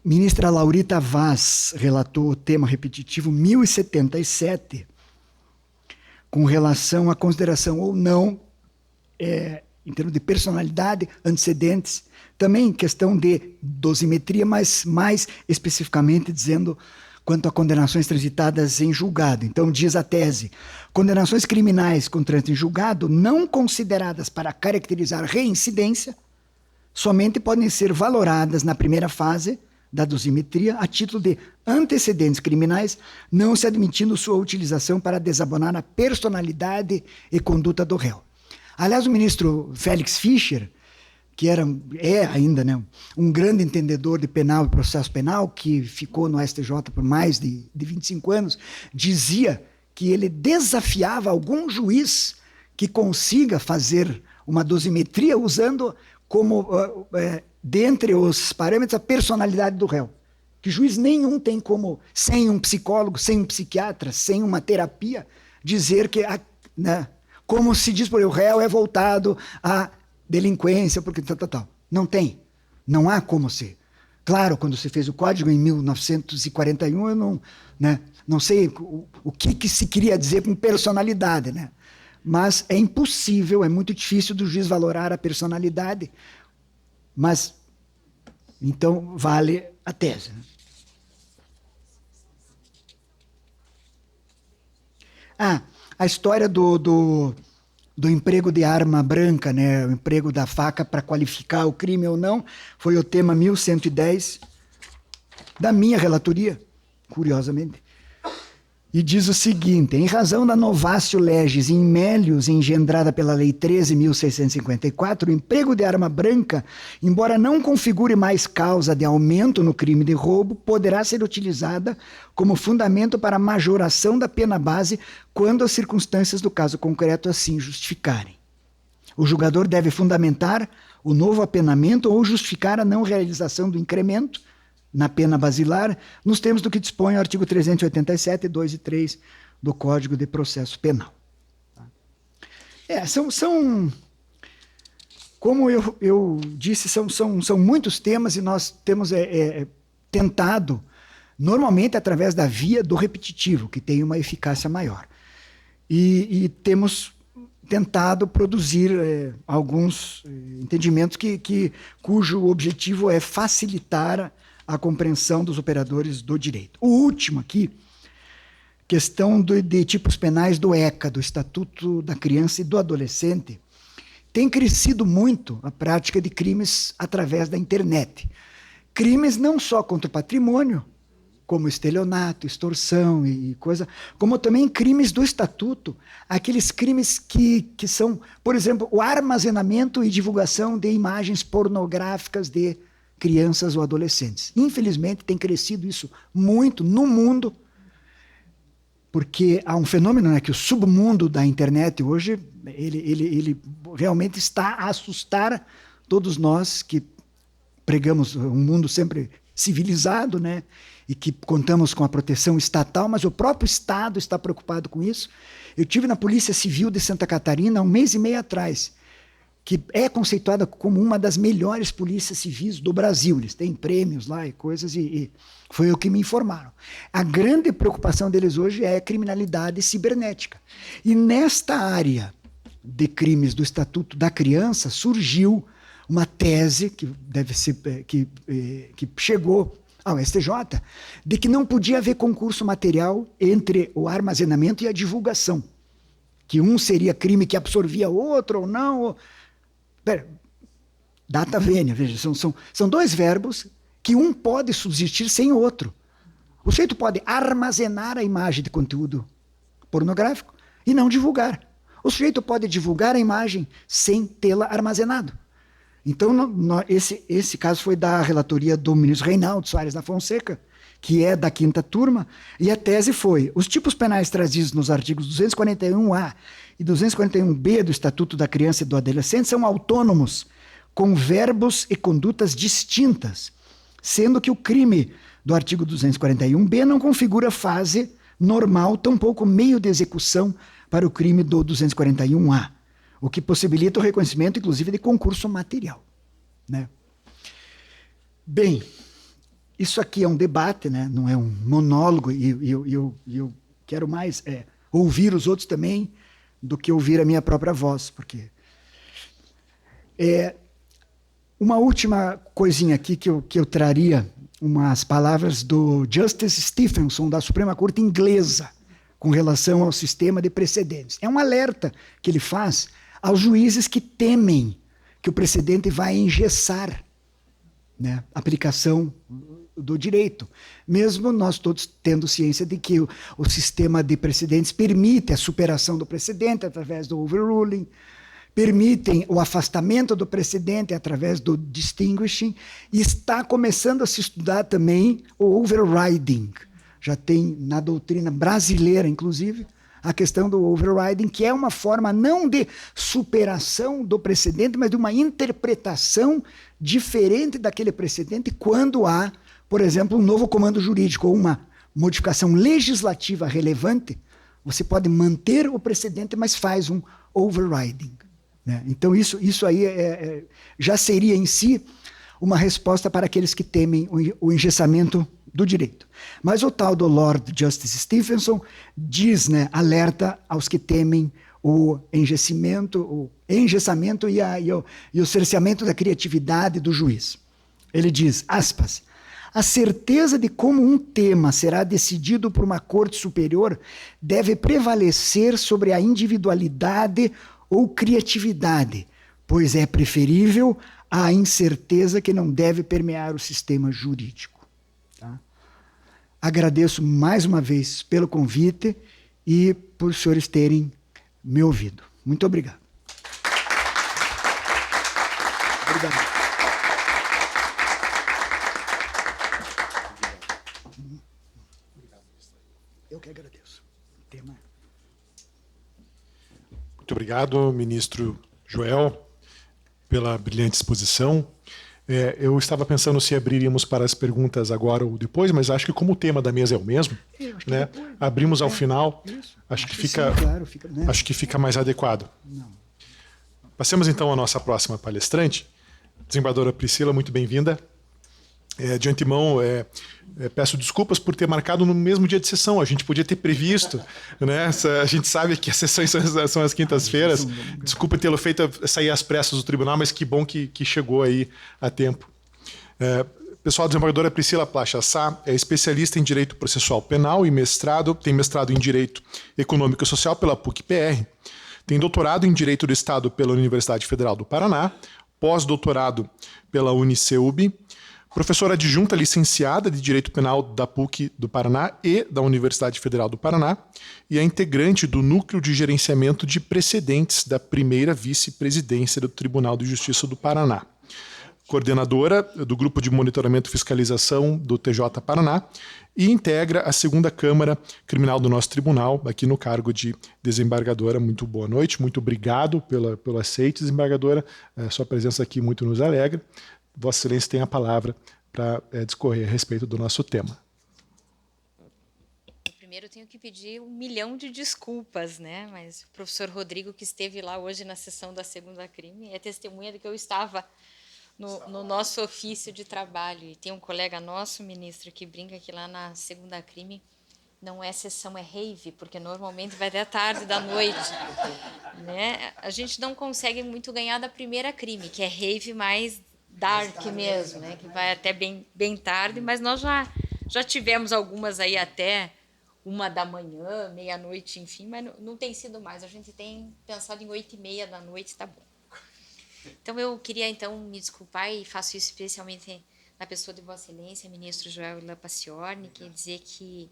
Ministra Laurita Vaz relatou o tema repetitivo 1077, com relação à consideração ou não, em termos de personalidade, antecedentes, também questão de dosimetria, mas mais especificamente dizendo quanto a condenações transitadas em julgado. Então, diz a tese: condenações criminais com trânsito em julgado não consideradas para caracterizar reincidência somente podem ser valoradas na primeira fase da dosimetria a título de antecedentes criminais, não se admitindo sua utilização para desabonar a personalidade e conduta do réu. Aliás, o ministro Félix Fischer, que é ainda, né, um grande entendedor de penal e processo penal, que ficou no STJ por mais de 25 anos, dizia que ele desafiava algum juiz que consiga fazer uma dosimetria usando como, dentre os parâmetros, a personalidade do réu. Que juiz nenhum tem como, sem um psicólogo, sem um psiquiatra, sem uma terapia, dizer que, né, como se diz por aí, o réu é voltado à delinquência, porque tal. Não tem. Não há como ser. Claro, quando se fez o código em 1941, eu não sei o que se queria dizer com personalidade, né? Mas é impossível, é muito difícil do juiz valorar a personalidade, mas então vale a tese. Né? A história do do emprego de arma branca, né, o emprego da faca para qualificar o crime ou não, foi o tema 1110 da minha relatoria, curiosamente. E diz o seguinte: em razão da novatio legis in melius engendrada pela Lei 13.654, o emprego de arma branca, embora não configure mais causa de aumento no crime de roubo, poderá ser utilizada como fundamento para a majoração da pena base quando as circunstâncias do caso concreto assim justificarem. O julgador deve fundamentar o novo apenamento ou justificar a não realização do incremento na pena basilar, nos termos do que dispõe o artigo 387, 2 e 3 do Código de Processo Penal. Como eu disse, são muitos temas e nós temos tentado, normalmente através da via do repetitivo, que tem uma eficácia maior. E temos tentado produzir alguns entendimentos cujo objetivo é facilitar a compreensão dos operadores do direito. O último aqui, questão de tipos penais do ECA, do Estatuto da Criança e do Adolescente, tem crescido muito a prática de crimes através da internet. Crimes não só contra o patrimônio, como estelionato, extorsão e coisa, como também crimes do Estatuto, aqueles crimes que são, por exemplo, o armazenamento e divulgação de imagens pornográficas de crianças ou adolescentes. Infelizmente, tem crescido isso muito no mundo, porque há um fenômeno, né, que o submundo da internet hoje, ele realmente está a assustar todos nós que pregamos um mundo sempre civilizado, né, e que contamos com a proteção estatal, mas o próprio Estado está preocupado com isso. Eu tive na Polícia Civil de Santa Catarina há 1 mês e meio atrás, que é conceituada como uma das melhores polícias civis do Brasil. Eles têm prêmios lá e coisas, e foi o que me informaram. A grande preocupação deles hoje é a criminalidade cibernética. E nesta área de crimes do Estatuto da Criança surgiu uma tese que chegou ao STJ, de que não podia haver concurso material entre o armazenamento e a divulgação. Que um seria crime que absorvia outro ou não. Data vênia, veja, são dois verbos que um pode subsistir sem o outro. O sujeito pode armazenar a imagem de conteúdo pornográfico e não divulgar. O sujeito pode divulgar a imagem sem tê-la armazenado. Então, esse caso foi da relatoria do ministro Reinaldo Soares da Fonseca, que é da 5ª turma, e a tese foi: os tipos penais trazidos nos artigos 241A e 241B do Estatuto da Criança e do Adolescente são autônomos, com verbos e condutas distintas, sendo que o crime do artigo 241B não configura fase normal, tampouco meio de execução para o crime do 241A, o que possibilita o reconhecimento, inclusive, de concurso material, né? Bem, isso aqui é um debate, né? Não é um monólogo, e eu quero mais ouvir os outros também do que ouvir a minha própria voz, porque... uma última coisinha aqui que eu traria, umas palavras do Justice Stephenson, da Suprema Corte Inglesa, com relação ao sistema de precedentes. É um alerta que ele faz aos juízes que temem que o precedente vai engessar, né, a aplicação do direito. Mesmo nós todos tendo ciência de que o sistema de precedentes permite a superação do precedente através do overruling, permitem o afastamento do precedente através do distinguishing, e está começando a se estudar também o overriding. Já tem na doutrina brasileira, inclusive, a questão do overriding, que é uma forma não de superação do precedente, mas de uma interpretação diferente daquele precedente quando há, por exemplo, um novo comando jurídico ou uma modificação legislativa relevante. Você pode manter o precedente, mas faz um overriding, né? Então isso aí já seria em si uma resposta para aqueles que temem o engessamento do direito. Mas o tal do Lord Justice Stephenson diz, né, alerta aos que temem o engessamento e o cerceamento da criatividade do juiz. Ele diz, aspas, a certeza de como um tema será decidido por uma corte superior deve prevalecer sobre a individualidade ou criatividade, pois é preferível à incerteza que não deve permear o sistema jurídico. Tá? Agradeço mais uma vez pelo convite e por os senhores terem me ouvido. Muito obrigado. Obrigado. Eu que agradeço. Tema. Muito obrigado, ministro Joel, pela brilhante exposição. Eu estava pensando se abriríamos para as perguntas agora ou depois, mas acho que como o tema da mesa é o mesmo, né, depois, abrimos ao final. Isso. Acho que Sim, fica, claro, né? acho que fica mais adequado. Não. Passemos então à nossa próxima palestrante, desembargadora Priscila, muito bem-vinda. De antemão, peço desculpas por ter marcado no mesmo dia de sessão. A gente podia ter previsto, né? A gente sabe que as sessões são às quintas-feiras. Desculpa tê-lo feito sair às pressas do tribunal, mas que bom que chegou aí a tempo. Pessoal, a desembargadora Priscila Placha Sá é especialista em Direito Processual Penal e tem mestrado em Direito Econômico e Social pela PUC-PR, tem doutorado em Direito do Estado pela Universidade Federal do Paraná, pós-doutorado pela UniCeub, professora adjunta licenciada de Direito Penal da PUC do Paraná e da Universidade Federal do Paraná, e é integrante do Núcleo de Gerenciamento de Precedentes da primeira vice-presidência do Tribunal de Justiça do Paraná. Coordenadora do Grupo de Monitoramento e Fiscalização do TJ Paraná e integra a segunda Câmara Criminal do nosso tribunal, aqui no cargo de desembargadora. Muito boa noite, muito obrigado pelo aceite, desembargadora. Sua presença aqui muito nos alegra. Vossa Excelência tem a palavra para discorrer a respeito do nosso tema. Primeiro eu tenho que pedir 1 milhão de desculpas, né? Mas o professor Rodrigo, que esteve lá hoje na sessão da segunda crime, é testemunha de que eu estava no nosso ofício de trabalho. E tem um colega nosso, ministro, que brinca que lá na segunda crime não é sessão, é rave, porque normalmente vai até tarde da noite, né? A gente não consegue muito ganhar da primeira crime, que é rave mais dark mesmo, né? Que vai até bem tarde, mas nós já tivemos algumas aí até 1 da manhã, meia-noite, enfim, mas não tem sido mais. A gente tem pensado em 8h30 da noite, tá bom. Então, eu queria, então, me desculpar, e faço isso especialmente na pessoa de Vossa Excelência, ministro Joel Paciorni, que dizer que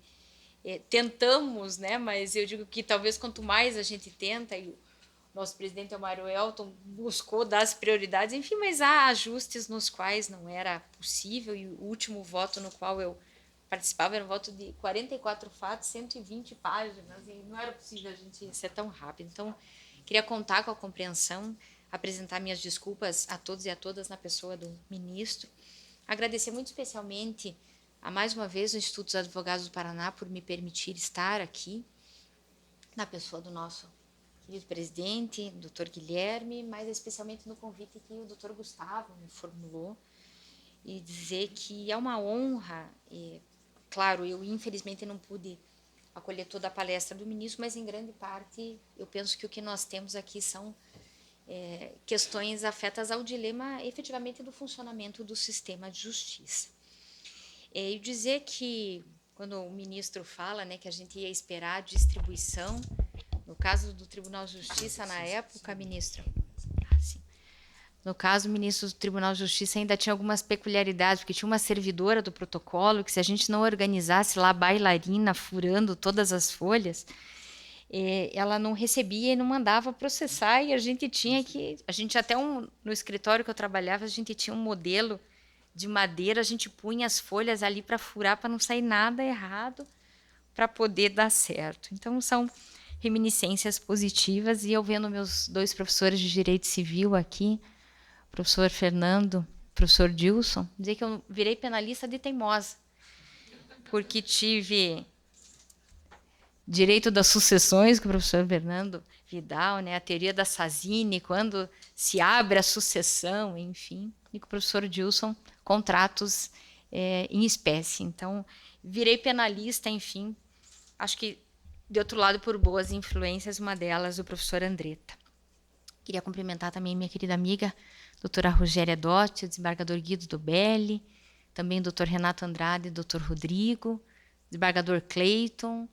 tentamos, né? Mas eu digo que talvez quanto mais a gente tenta, e o nosso presidente Mário Elton buscou dar as prioridades, enfim, mas há ajustes nos quais não era possível, e o último voto no qual eu participava era um voto de 44 fatos, 120 páginas, e não era possível a gente ser tão rápido. Então, queria contar com a compreensão, apresentar minhas desculpas a todos e a todas na pessoa do ministro, agradecer muito especialmente a mais uma vez o Instituto dos Advogados do Paraná por me permitir estar aqui, na pessoa do nosso querido presidente, doutor Guilherme, mas especialmente no convite que o doutor Gustavo me formulou, e dizer que é uma honra, claro, eu infelizmente não pude acolher toda a palestra do ministro, mas em grande parte eu penso que o que nós temos aqui são questões afetas ao dilema efetivamente do funcionamento do sistema de justiça. E dizer que, quando o ministro fala, né, que a gente ia esperar a distribuição, no caso do Tribunal de Justiça, na época, ministro, no caso, o ministro do Tribunal de Justiça ainda tinha algumas peculiaridades, porque tinha uma servidora do protocolo que, se a gente não organizasse lá a bailarina furando todas as folhas, ela não recebia e não mandava processar, e a gente até no escritório que eu trabalhava, a gente tinha um modelo de madeira, a gente punha as folhas ali para furar, para não sair nada errado, para poder dar certo. Então, são reminiscências positivas, e eu vendo meus 2 professores de Direito Civil aqui, professor Fernando, professor Dilson, dizer que eu virei penalista de teimosa, porque tive direito das sucessões com o professor Fernando Vidal, né, a teoria da Sazini, quando se abre a sucessão, enfim, e com o professor Dilson, contratos em espécie. Então, virei penalista, enfim, acho que, de outro lado, por boas influências, uma delas, o professor Andretta. Queria cumprimentar também minha querida amiga, doutora Rogéria Dotti, o desembargador Guido Dobelli, também o doutor Renato Andrade, doutor Rodrigo, desembargador Cleiton,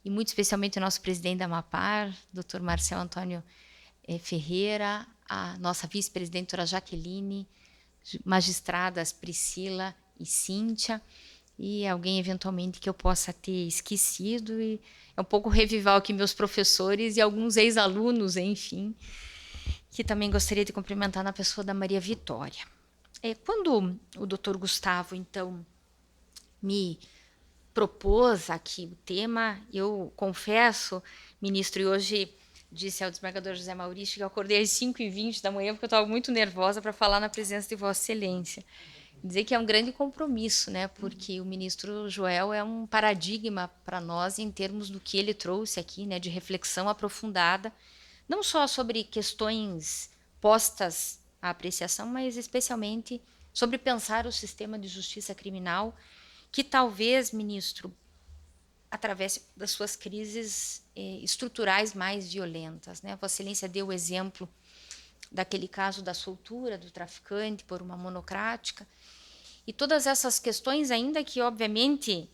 e muito especialmente o nosso presidente da AMAPAR, doutor Marcelo Antônio Ferreira, a nossa vice-presidente, doutora Jaqueline, magistradas Priscila e Cíntia, e alguém eventualmente que eu possa ter esquecido, e é um pouco revivar aqui meus professores e alguns ex-alunos, enfim, que também gostaria de cumprimentar na pessoa da Maria Vitória. Quando o doutor Gustavo, então, me propôs aqui o tema, eu confesso, ministro, e hoje disse ao desembargador José Maurício que eu acordei às 5h20 da manhã porque eu estava muito nervosa para falar na presença de Vossa Excelência. Dizer que é um grande compromisso, né? Porque o ministro Joel é um paradigma para nós em termos do que ele trouxe aqui, né? De reflexão aprofundada, não só sobre questões postas à apreciação, mas especialmente sobre pensar o sistema de justiça criminal, que talvez, ministro, através das suas crises estruturais mais violentas, né? Vossa Excelência deu o exemplo daquele caso da soltura do traficante por uma monocrática, e todas essas questões, ainda que obviamente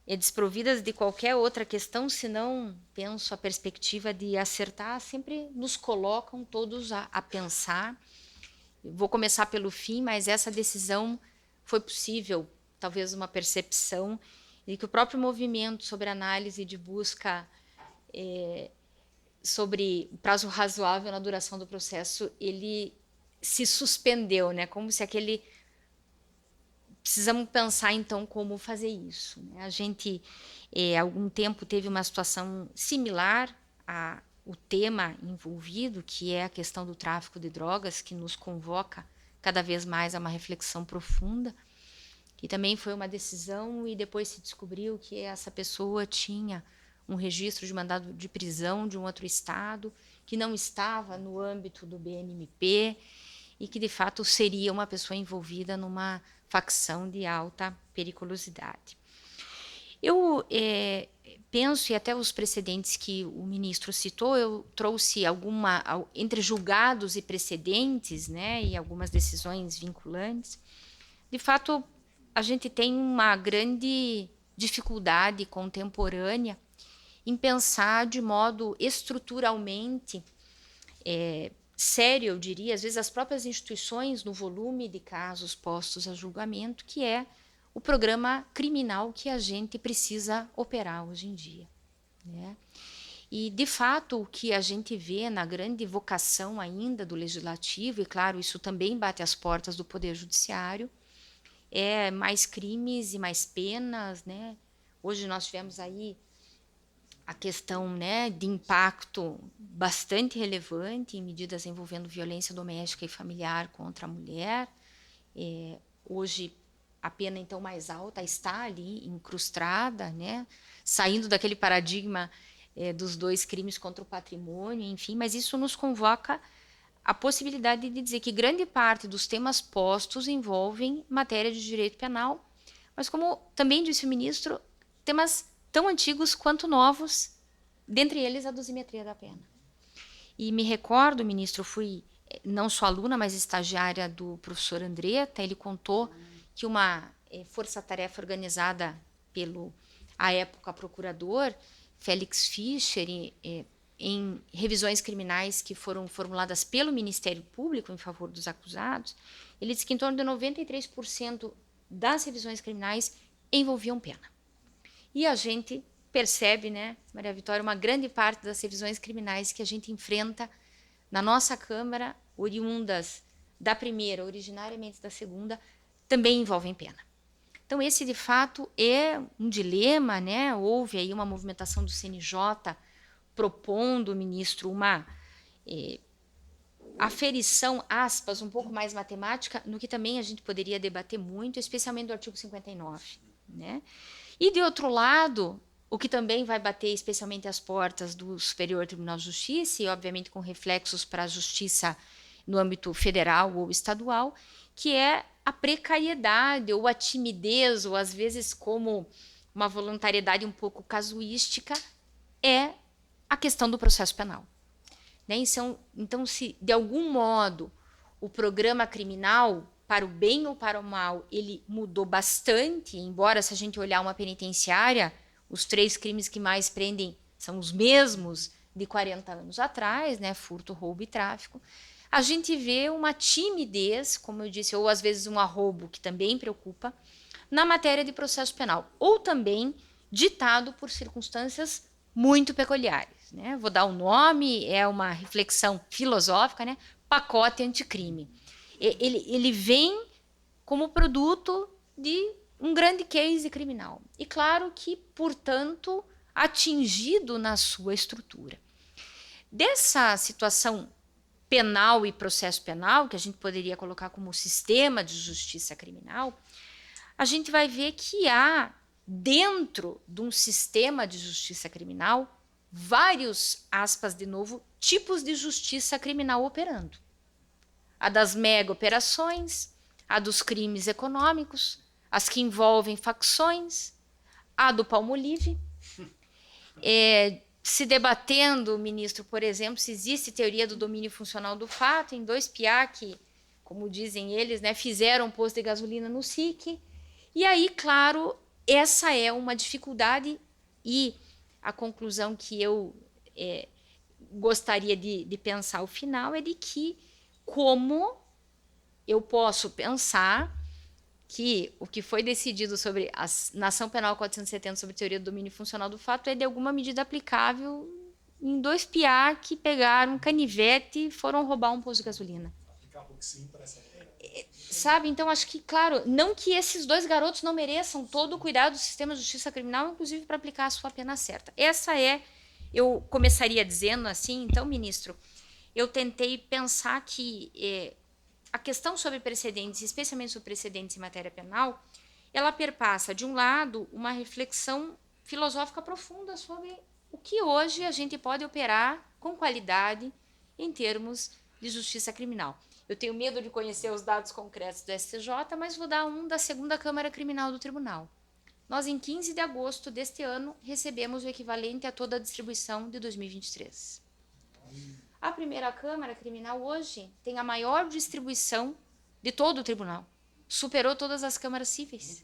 desprovidas de qualquer outra questão, senão, penso, a perspectiva de acertar, sempre nos colocam todos a pensar. Vou começar pelo fim, mas essa decisão foi possível, talvez uma percepção de que o próprio movimento sobre análise de busca sobre prazo razoável na duração do processo, ele se suspendeu, né? Como se aquele... Precisamos pensar, então, como fazer isso, né? A gente, há algum tempo, teve uma situação similar ao tema envolvido, que é a questão do tráfico de drogas, que nos convoca cada vez mais a uma reflexão profunda, que também foi uma decisão e depois se descobriu que essa pessoa tinha um registro de mandado de prisão de um outro estado, que não estava no âmbito do BNMP e que, de fato, seria uma pessoa envolvida numa facção de alta periculosidade. Eu penso, e até os precedentes que o ministro citou, eu trouxe entre julgados e precedentes, né, e algumas decisões vinculantes. De fato, a gente tem uma grande dificuldade contemporânea em pensar de modo estruturalmente sério, eu diria, às vezes as próprias instituições no volume de casos postos a julgamento, que é o programa criminal que a gente precisa operar hoje em dia, né? E, de fato, o que a gente vê na grande vocação ainda do Legislativo, e, claro, isso também bate às portas do Poder Judiciário, é mais crimes e mais penas, né? Hoje nós tivemos aí a questão, né, de impacto bastante relevante em medidas envolvendo violência doméstica e familiar contra a mulher. Hoje, a pena, então, mais alta está ali incrustada, né, saindo daquele paradigma dos 2 crimes contra o patrimônio, enfim, mas isso nos convoca a possibilidade de dizer que grande parte dos temas postos envolvem matéria de direito penal, mas, como também disse o ministro, temas tão antigos quanto novos, dentre eles a dosimetria da pena. E me recordo, ministro, fui não só aluna, mas estagiária do professor Andretta. Ele contou que uma força-tarefa organizada pelo, à época, procurador Félix Fischer, em revisões criminais que foram formuladas pelo Ministério Público em favor dos acusados, ele disse que em torno de 93% das revisões criminais envolviam pena. E a gente percebe, né, Maria Vitória, uma grande parte das revisões criminais que a gente enfrenta na nossa Câmara, oriundas da primeira, originariamente da segunda, também envolvem pena. Então, esse, de fato, é um dilema, né? Houve aí uma movimentação do CNJ propondo, ministro, uma aferição, aspas, um pouco mais matemática, no que também a gente poderia debater muito, especialmente do artigo 59, né? E, de outro lado, o que também vai bater especialmente às portas do Superior Tribunal de Justiça, e obviamente com reflexos para a justiça no âmbito federal ou estadual, que é a precariedade ou a timidez, ou às vezes como uma voluntariedade um pouco casuística, é a questão do processo penal, né? Então, se de algum modo o programa criminal, para o bem ou para o mal, ele mudou bastante, embora, se a gente olhar uma penitenciária, os 3 crimes que mais prendem são os mesmos de 40 anos atrás, né, furto, roubo e tráfico, a gente vê uma timidez, como eu disse, ou às vezes um arrobo, que também preocupa, na matéria de processo penal, ou também ditado por circunstâncias muito peculiares, né? Vou dar o nome, é uma reflexão filosófica, né? Pacote anticrime. Ele vem como produto de um grande case criminal. E claro que, portanto, atingido na sua estrutura. Dessa situação penal e processo penal, que a gente poderia colocar como sistema de justiça criminal, a gente vai ver que há, dentro de um sistema de justiça criminal, vários, aspas de novo, tipos de justiça criminal operando. A das mega operações, a dos crimes econômicos, as que envolvem facções, a do Palmolive, se debatendo, ministro, por exemplo, se existe teoria do domínio funcional do fato, em 2 piá que, como dizem eles, né, fizeram um posto de gasolina no SIC. E aí, claro, essa é uma dificuldade, e a conclusão que eu gostaria de pensar ao final é de que como eu posso pensar que o que foi decidido sobre a Nação Penal 470 sobre teoria do domínio funcional do fato é de alguma medida aplicável em 2 piá que pegaram um canivete e foram roubar um posto de gasolina. Sabe? Então, acho que, claro, não que esses 2 garotos não mereçam todo o cuidado do sistema de justiça criminal, inclusive para aplicar a sua pena certa. Eu começaria dizendo assim, então, ministro, eu tentei pensar que a questão sobre precedentes, especialmente sobre precedentes em matéria penal, ela perpassa, de um lado, uma reflexão filosófica profunda sobre o que hoje a gente pode operar com qualidade em termos de justiça criminal. Eu tenho medo de conhecer os dados concretos do STJ, mas vou dar um da 2ª Câmara Criminal do Tribunal. Nós, em 15 de agosto deste ano, recebemos o equivalente a toda a distribuição de 2023. A 1ª Câmara Criminal hoje tem a maior distribuição de todo o tribunal. Superou todas as câmaras cíveis.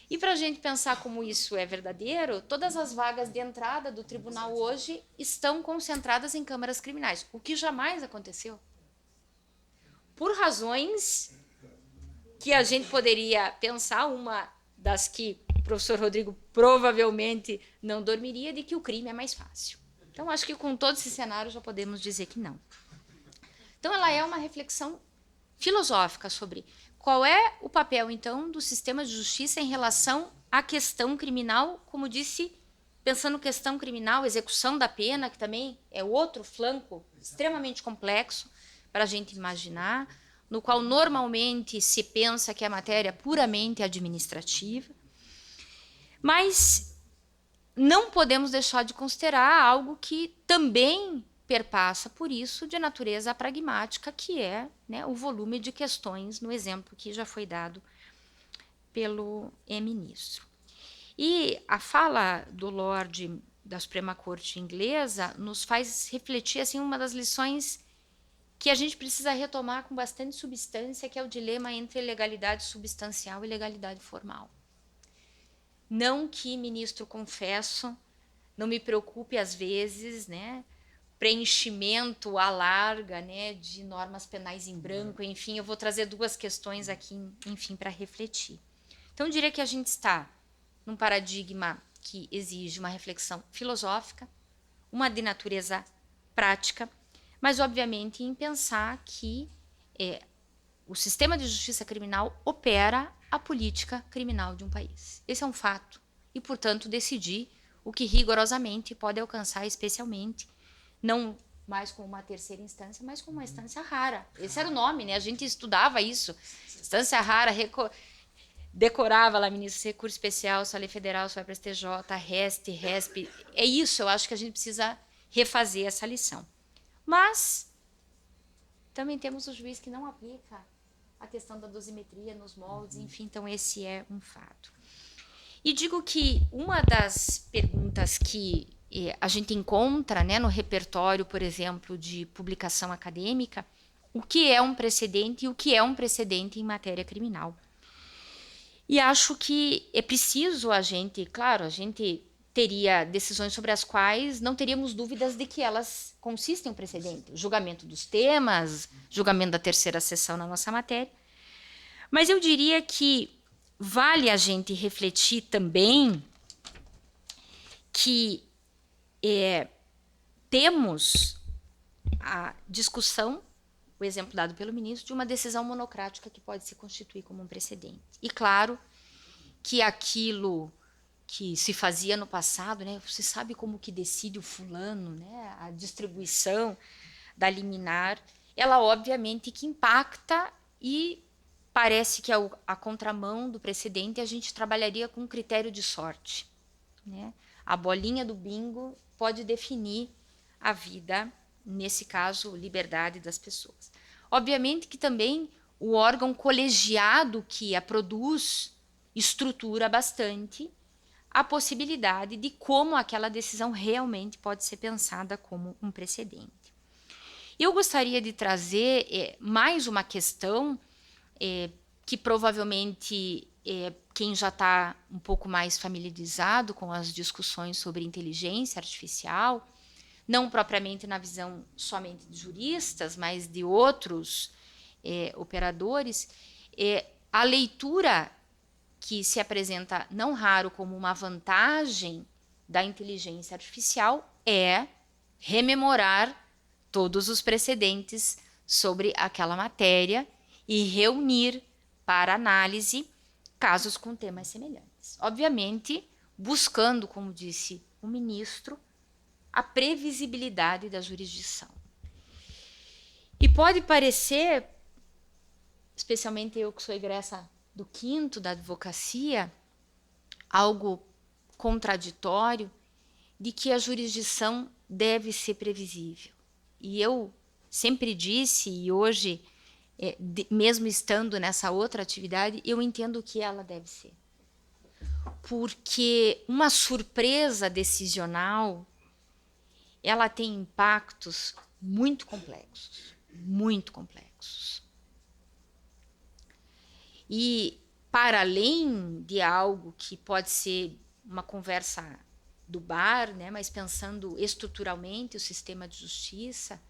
E para a gente pensar como isso é verdadeiro, todas as vagas de entrada do tribunal hoje estão concentradas em câmaras criminais, o que jamais aconteceu. Por razões que a gente poderia pensar, uma das que o professor Rodrigo provavelmente não dormiria, de que o crime é mais fácil. Então, acho que com todo esse cenário já podemos dizer que não. Então, ela é uma reflexão filosófica sobre qual é o papel, então, do sistema de justiça em relação à questão criminal, como disse, pensando questão criminal, execução da pena, que também é outro flanco extremamente complexo para a gente imaginar, no qual normalmente se pensa que a matéria é puramente administrativa, mas não podemos deixar de considerar algo que também perpassa por isso de natureza pragmática, que é, né, o volume de questões, no exemplo que já foi dado pelo ministro. E a fala do Lorde da Suprema Corte inglesa nos faz refletir assim, uma das lições que a gente precisa retomar com bastante substância, que é o dilema entre legalidade substancial e legalidade formal. Não que, ministro, confesso, não me preocupe às vezes, né, preenchimento à larga, né, de normas penais em branco, enfim, eu vou trazer 2 questões aqui, enfim, para refletir. Então, eu diria que a gente está num paradigma que exige uma reflexão filosófica, uma de natureza prática, mas, obviamente, em pensar que o sistema de justiça criminal opera a política criminal de um país. Esse é um fato. E, portanto, decidir o que rigorosamente pode alcançar, especialmente, não mais com uma 3ª instância, mas com uma instância rara. Esse era o nome, né? A gente estudava isso. Instância rara, decorava lá, ministro, recurso especial, só lei federal, só vai para STJ, REST, RESP. É isso, eu acho que a gente precisa refazer essa lição. Mas também temos o juiz que não aplica a questão da dosimetria nos moldes, enfim, então esse é um fato. E digo que uma das perguntas que a gente encontra, né, no repertório, por exemplo, de publicação acadêmica, o que é um precedente e o que é um precedente em matéria criminal. E acho que é preciso a gente teria decisões sobre as quais não teríamos dúvidas de que elas consistem em precedente. Julgamento dos temas, julgamento da terceira sessão na nossa matéria. Mas eu diria que vale a gente refletir também que temos a discussão, o exemplo dado pelo ministro, de uma decisão monocrática que pode se constituir como um precedente. E claro que aquilo que se fazia no passado, né, você sabe como que decide o fulano, né, a distribuição da liminar, ela obviamente que impacta e parece que a contramão do precedente a gente trabalharia com um critério de sorte, né? A bolinha do bingo pode definir a vida, nesse caso, liberdade das pessoas. Obviamente que também o órgão colegiado que a produz estrutura bastante a possibilidade de como aquela decisão realmente pode ser pensada como um precedente. Eu gostaria de trazer mais uma questão que provavelmente quem já está um pouco mais familiarizado com as discussões sobre inteligência artificial, não propriamente na visão somente de juristas, mas de outros operadores, a leitura que se apresenta não raro como uma vantagem da inteligência artificial é rememorar todos os precedentes sobre aquela matéria e reunir para análise casos com temas semelhantes. Obviamente, buscando, como disse o ministro, a previsibilidade da jurisdição. E pode parecer, especialmente eu que sou egressa do 5º da advocacia, algo contraditório de que a jurisdição deve ser previsível. E eu sempre disse, e hoje, mesmo estando nessa outra atividade, eu entendo que ela deve ser. Porque uma surpresa decisional, ela tem impactos muito complexos, muito complexos. E, para além de algo que pode ser uma conversa do bar, né, mas pensando estruturalmente o sistema de justiça,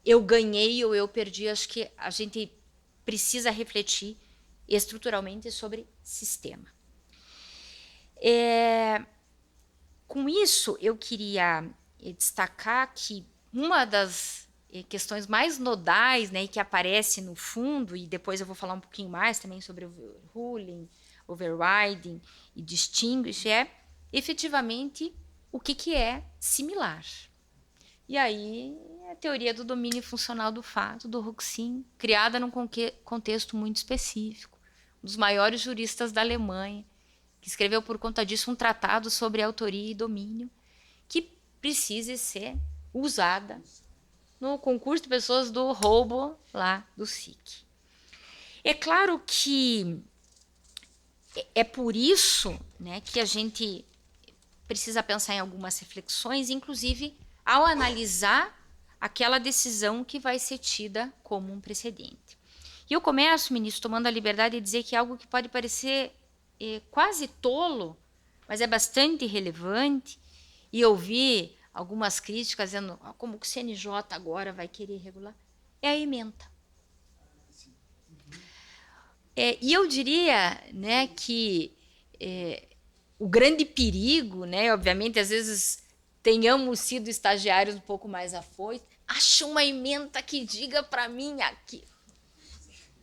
eu ganhei ou eu perdi, acho que a gente precisa refletir estruturalmente sobre sistema. Com isso, eu queria destacar que uma das questões mais nodais, né, que aparece no fundo, e depois eu vou falar um pouquinho mais também sobre overruling, overriding e distinguish, é efetivamente o que é similar. E aí a teoria do domínio funcional do fato, do Roxin, criada num contexto muito específico, um dos maiores juristas da Alemanha, que escreveu por conta disso um tratado sobre autoria e domínio, que precisa ser usada no concurso de pessoas do roubo lá do SIC. É claro que é por isso, né, que a gente precisa pensar em algumas reflexões, inclusive ao analisar aquela decisão que vai ser tida como um precedente. E eu começo, ministro, tomando a liberdade de dizer que é algo que pode parecer quase tolo, mas é bastante relevante, e ouvir algumas críticas dizendo como que o CNJ agora vai querer regular, é a ementa. E eu diria, né, que o grande perigo, né, obviamente, às vezes tenhamos sido estagiários um pouco mais afoitos, acha uma ementa que diga para mim aqui.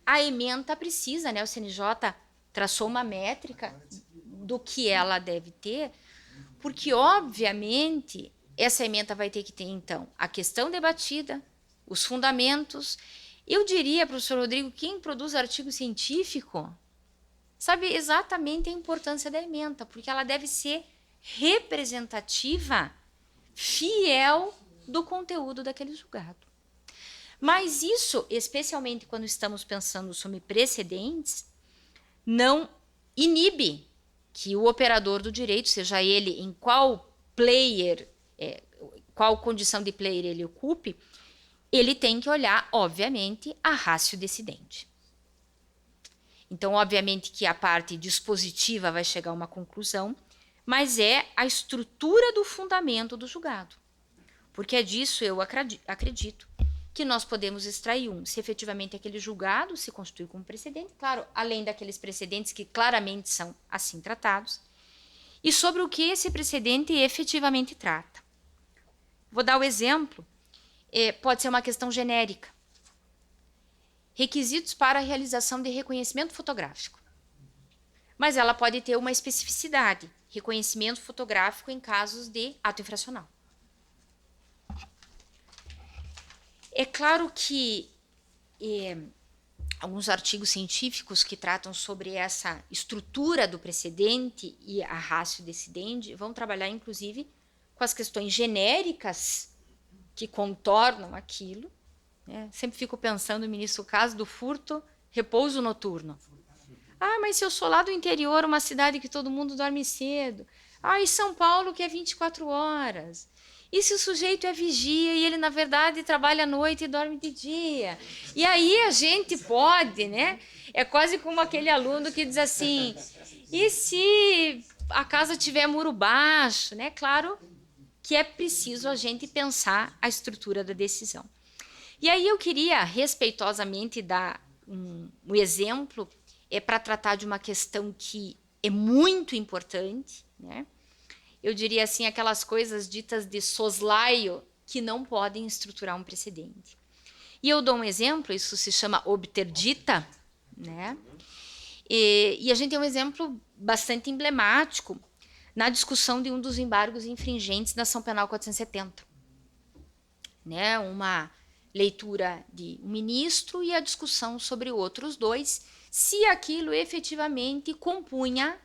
A ementa precisa, né, o CNJ traçou uma métrica do que ela deve ter, porque, obviamente, essa ementa vai ter que ter, então, a questão debatida, os fundamentos. Eu diria, professor Rodrigo, quem produz artigo científico sabe exatamente a importância da ementa, porque ela deve ser representativa, fiel do conteúdo daquele julgado. Mas isso, especialmente quando estamos pensando sobre precedentes, não inibe que o operador do direito, seja ele em qual player, qual condição de player ele ocupe, ele tem que olhar, obviamente, a ratio decidente. Então, obviamente que a parte dispositiva vai chegar a uma conclusão, mas é a estrutura do fundamento do julgado. Porque é disso, eu acredito, que nós podemos extrair se efetivamente aquele julgado se constitui como precedente, claro, além daqueles precedentes que claramente são assim tratados, e sobre o que esse precedente efetivamente trata. Vou dar o exemplo, pode ser uma questão genérica. Requisitos para a realização de reconhecimento fotográfico. Mas ela pode ter uma especificidade, reconhecimento fotográfico em casos de ato infracional. É claro que alguns artigos científicos que tratam sobre essa estrutura do precedente e a ratio decidendi vão trabalhar, inclusive, com as questões genéricas que contornam aquilo. Né? Sempre fico pensando, ministro, o caso do furto, repouso noturno. Ah, mas se eu sou lá do interior, uma cidade que todo mundo dorme cedo. Ah, e São Paulo que é 24 horas. E se o sujeito é vigia e ele, na verdade, trabalha à noite e dorme de dia? E aí a gente pode, né? É quase como aquele aluno que diz assim, e se a casa tiver muro baixo? Né? Claro que é preciso a gente pensar a estrutura da decisão. E aí eu queria, respeitosamente, dar um exemplo para tratar de uma questão que é muito importante, né? Eu diria assim, aquelas coisas ditas de soslaio que não podem estruturar um precedente. E eu dou um exemplo, isso se chama obterdita, né? E a gente tem um exemplo bastante emblemático na discussão de um dos embargos infringentes da ação penal 470. Né? Uma leitura de um ministro e a discussão sobre outros dois, se aquilo efetivamente compunha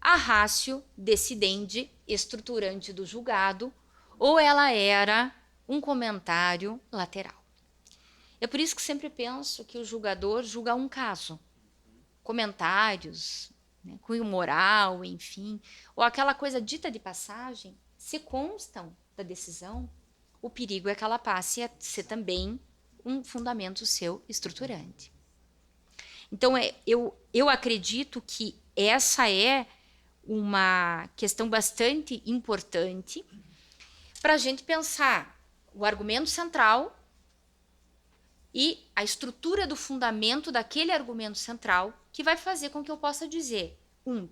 a ratio decidendi estruturante do julgado ou ela era um comentário lateral. É por isso que sempre penso que o julgador julga um caso. Comentários, né, cunho moral, enfim, ou aquela coisa dita de passagem, se constam da decisão, o perigo é que ela passe a ser também um fundamento seu estruturante. Então, eu acredito que essa é uma questão bastante importante para a gente pensar o argumento central e a estrutura do fundamento daquele argumento central que vai fazer com que eu possa dizer,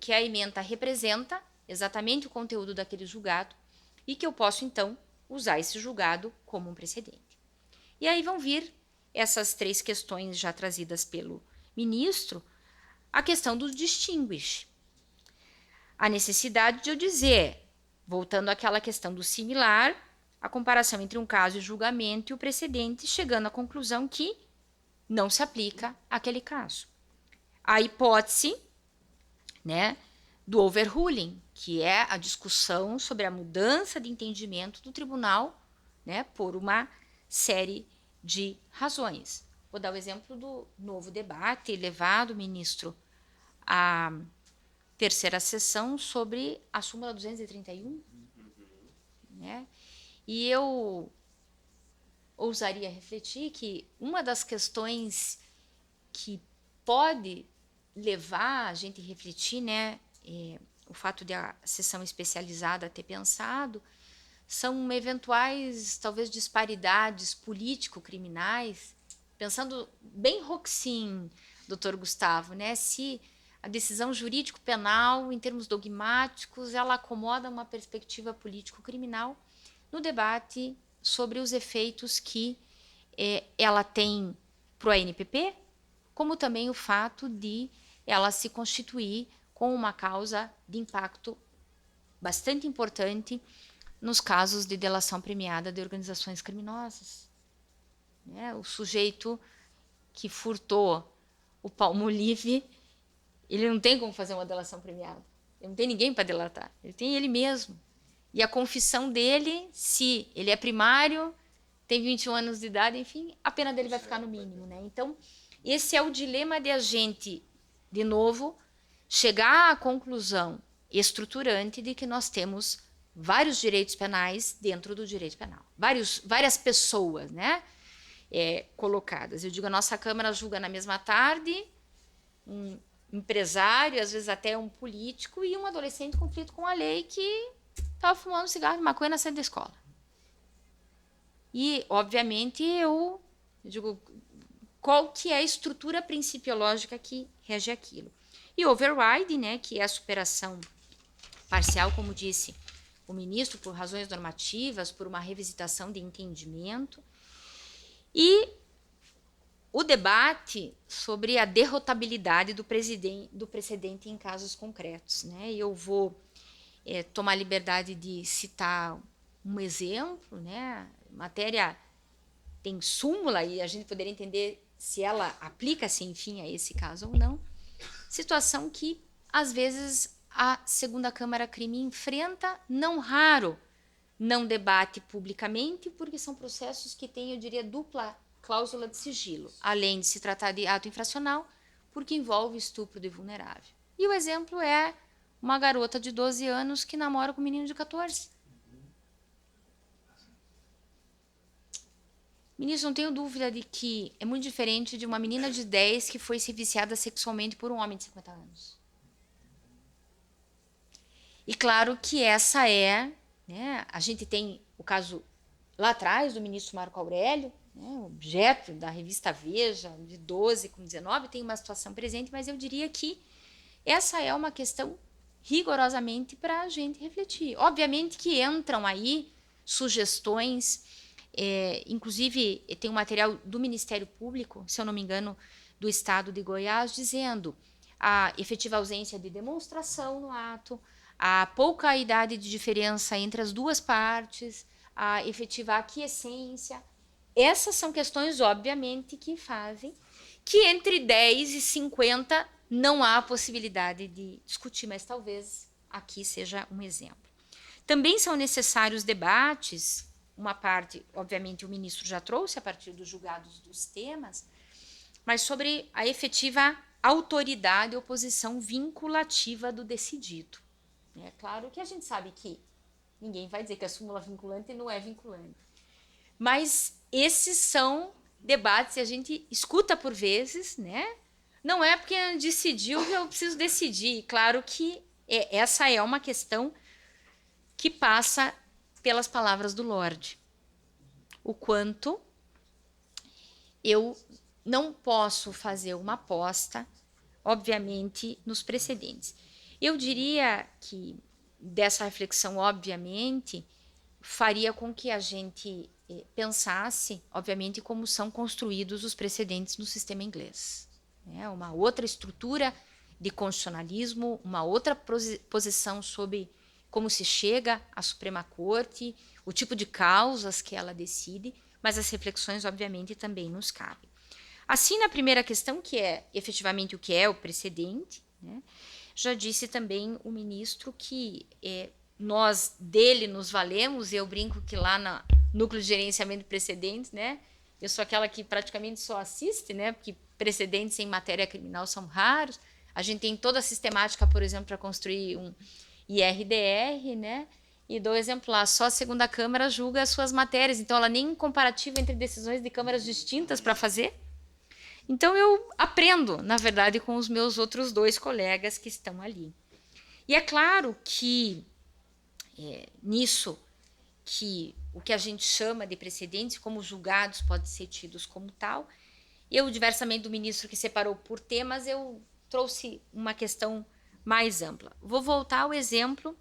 que a ementa representa exatamente o conteúdo daquele julgado e que eu posso, então, usar esse julgado como um precedente. E aí vão vir essas três questões já trazidas pelo ministro, a questão do distinguish. A necessidade de eu dizer, voltando àquela questão do similar, a comparação entre um caso de julgamento e o precedente, chegando à conclusão que não se aplica àquele caso. A hipótese, né, do overruling, que é a discussão sobre a mudança de entendimento do tribunal, né, por uma série de razões. Vou dar o exemplo do novo debate levado, ministro, à terceira sessão sobre a súmula 231, né? E eu ousaria refletir que uma das questões que pode levar a gente a refletir, né, o fato de a sessão especializada ter pensado, são eventuais, talvez, disparidades político-criminais, pensando bem Roxin, doutor Gustavo, né, se a decisão jurídico-penal, em termos dogmáticos, ela acomoda uma perspectiva político-criminal no debate sobre os efeitos que ela tem para o ANPP, como também o fato de ela se constituir com uma causa de impacto bastante importante nos casos de delação premiada de organizações criminosas. Né? O sujeito que furtou o Palmolive, ele não tem como fazer uma delação premiada. Ele não tem ninguém para delatar. Ele tem ele mesmo. E a confissão dele, se ele é primário, tem 21 anos de idade, enfim, a pena dele vai ficar no mínimo. Né? Então, esse é o dilema de a gente, de novo, chegar à conclusão estruturante de que nós temos vários direitos penais dentro do direito penal. Várias pessoas, né, colocadas. Eu digo, a nossa Câmara julga na mesma tarde empresário, às vezes até um político, e um adolescente em conflito com a lei que estava fumando cigarro e maconha na saída da escola. E, obviamente, eu digo, qual que é a estrutura principiológica que rege aquilo? E override, né, que é a superação parcial, como disse o ministro, por razões normativas, por uma revisitação de entendimento. E o debate sobre a derrotabilidade do precedente em casos concretos, né? Eu vou tomar liberdade de citar um exemplo, né? A matéria tem súmula e a gente poderia entender se ela aplica-se, enfim, a esse caso ou não. Situação que, às vezes, a segunda Câmara Crime enfrenta, não raro, não debate publicamente, porque são processos que têm, eu diria, dupla cláusula de sigilo, além de se tratar de ato infracional, porque envolve estupro de vulnerável. E o exemplo é uma garota de 12 anos que namora com um menino de 14. Ministro, não tenho dúvida de que é muito diferente de uma menina de 10 que foi se viciada sexualmente por um homem de 50 anos. E claro que essa é, né, a gente tem o caso lá atrás do ministro Marco Aurélio, né, objeto da revista Veja, de 12 com 19, tem uma situação presente, mas eu diria que essa é uma questão rigorosamente para a gente refletir. Obviamente que entram aí sugestões, inclusive tem um material do Ministério Público, se eu não me engano, do Estado de Goiás, dizendo a efetiva ausência de demonstração no ato, a pouca idade de diferença entre as duas partes, a efetiva aquiescência. Essas são questões, obviamente, que fazem que entre 10 e 50 não há possibilidade de discutir, mas talvez aqui seja um exemplo. Também são necessários debates, uma parte, obviamente, o ministro já trouxe a partir dos julgados dos temas, mas sobre a efetiva autoridade ou posição vinculativa do decidido. É claro que a gente sabe que ninguém vai dizer que a súmula vinculante não é vinculante. Mas esses são debates que a gente escuta por vezes, né? Não é porque decidiu que eu preciso decidir. Claro que essa é uma questão que passa pelas palavras do Lorde. O quanto eu não posso fazer uma aposta, obviamente, nos precedentes. Eu diria que dessa reflexão, obviamente, faria com que a gente pensasse, obviamente, como são construídos os precedentes no sistema inglês. Uma outra estrutura de constitucionalismo, uma outra posição sobre como se chega à Suprema Corte, o tipo de causas que ela decide, mas as reflexões, obviamente, também nos cabem. Assim, na primeira questão, que é efetivamente o que é o precedente, né, já disse também o ministro que nós dele nos valemos, e eu brinco que lá no Núcleo de Gerenciamento de Precedentes, né, eu sou aquela que praticamente só assiste, né, porque precedentes em matéria criminal são raros. A gente tem toda a sistemática, por exemplo, para construir um IRDR, né, e dou exemplo lá, só a segunda Câmara julga as suas matérias, então ela nem comparativa entre decisões de câmaras distintas para fazer. Então eu aprendo, na verdade, com os meus outros dois colegas que estão ali. E é claro que nisso, que o que a gente chama de precedentes, como julgados podem ser tidos como tal, eu, diversamente do ministro que separou por temas, eu trouxe uma questão mais ampla. Vou voltar ao exemplo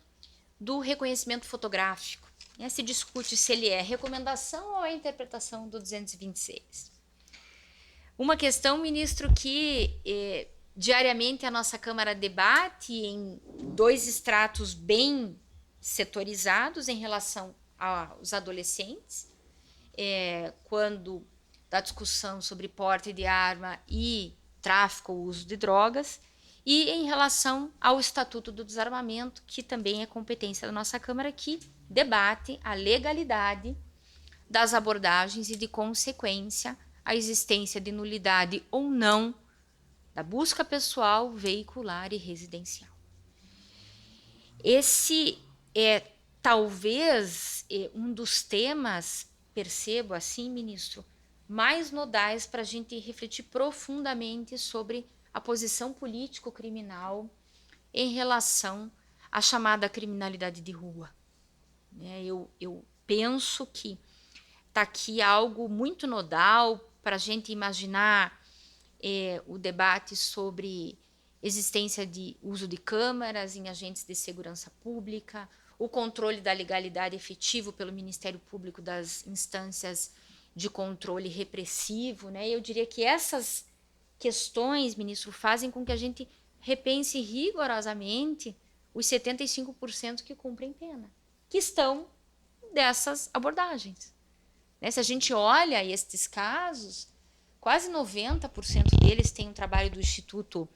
do reconhecimento fotográfico. Se discute se ele é recomendação ou é interpretação do 226. Uma questão, ministro, que diariamente a nossa Câmara debate em dois estratos bem setorizados em relação aos adolescentes, quando da discussão sobre porte de arma e tráfico ou uso de drogas, e em relação ao Estatuto do Desarmamento, que também é competência da nossa Câmara, que debate a legalidade das abordagens e, de consequência, a existência de nulidade ou não da busca pessoal, veicular e residencial. Esse é talvez um dos temas, percebo assim, ministro, mais nodais para a gente refletir profundamente sobre a posição político-criminal em relação à chamada criminalidade de rua. Eu penso que está aqui algo muito nodal para a gente imaginar o debate sobre existência de uso de câmaras em agentes de segurança pública, o controle da legalidade efetivo pelo Ministério Público das instâncias de controle repressivo. Eu diria que essas questões, ministro, fazem com que a gente repense rigorosamente os 75% que cumprem pena, que estão dessas abordagens. Se a gente olha estes casos, quase 90% deles têm um trabalho do Instituto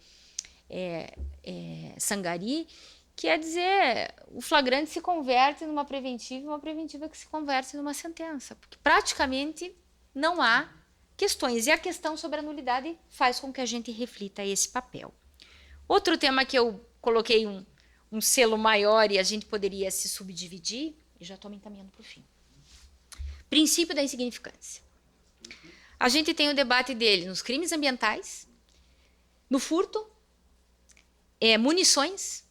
Sangaree, quer dizer, o flagrante se converte numa preventiva e uma preventiva que se converte numa sentença, porque praticamente não há questões. E a questão sobre a nulidade faz com que a gente reflita esse papel. Outro tema que eu coloquei um selo maior e a gente poderia se subdividir, e já estou me encaminhando para o fim. Princípio da insignificância. A gente tem o debate dele nos crimes ambientais, no furto, munições,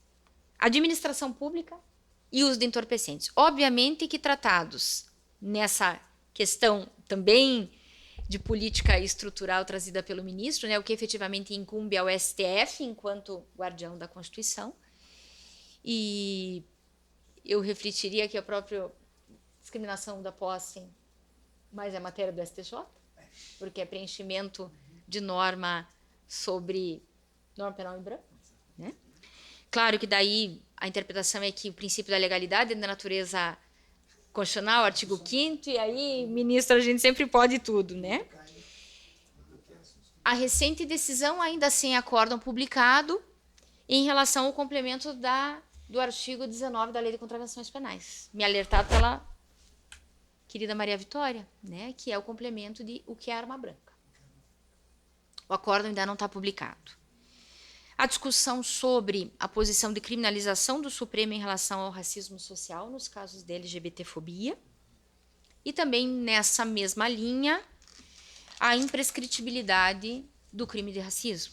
administração pública e uso de entorpecentes. Obviamente que tratados nessa questão também de política estrutural trazida pelo ministro, o que efetivamente incumbe ao STF enquanto guardião da Constituição. E eu refletiria que a própria discriminação da posse, mas é matéria do STJ, porque é preenchimento de norma sobre norma penal em branco. Claro que daí a interpretação é que o princípio da legalidade é da natureza constitucional, artigo 5º, e aí, ministro, a gente sempre pode tudo, A recente decisão, ainda sem acórdão publicado, em relação ao complemento do artigo 19 da Lei de Contravenções Penais, me alertado pela querida Maria Vitória, que é o complemento de o que é arma branca. O acórdão ainda não está publicado. A discussão sobre a posição de criminalização do Supremo em relação ao racismo social nos casos de LGBTfobia. E também, nessa mesma linha, a imprescritibilidade do crime de racismo.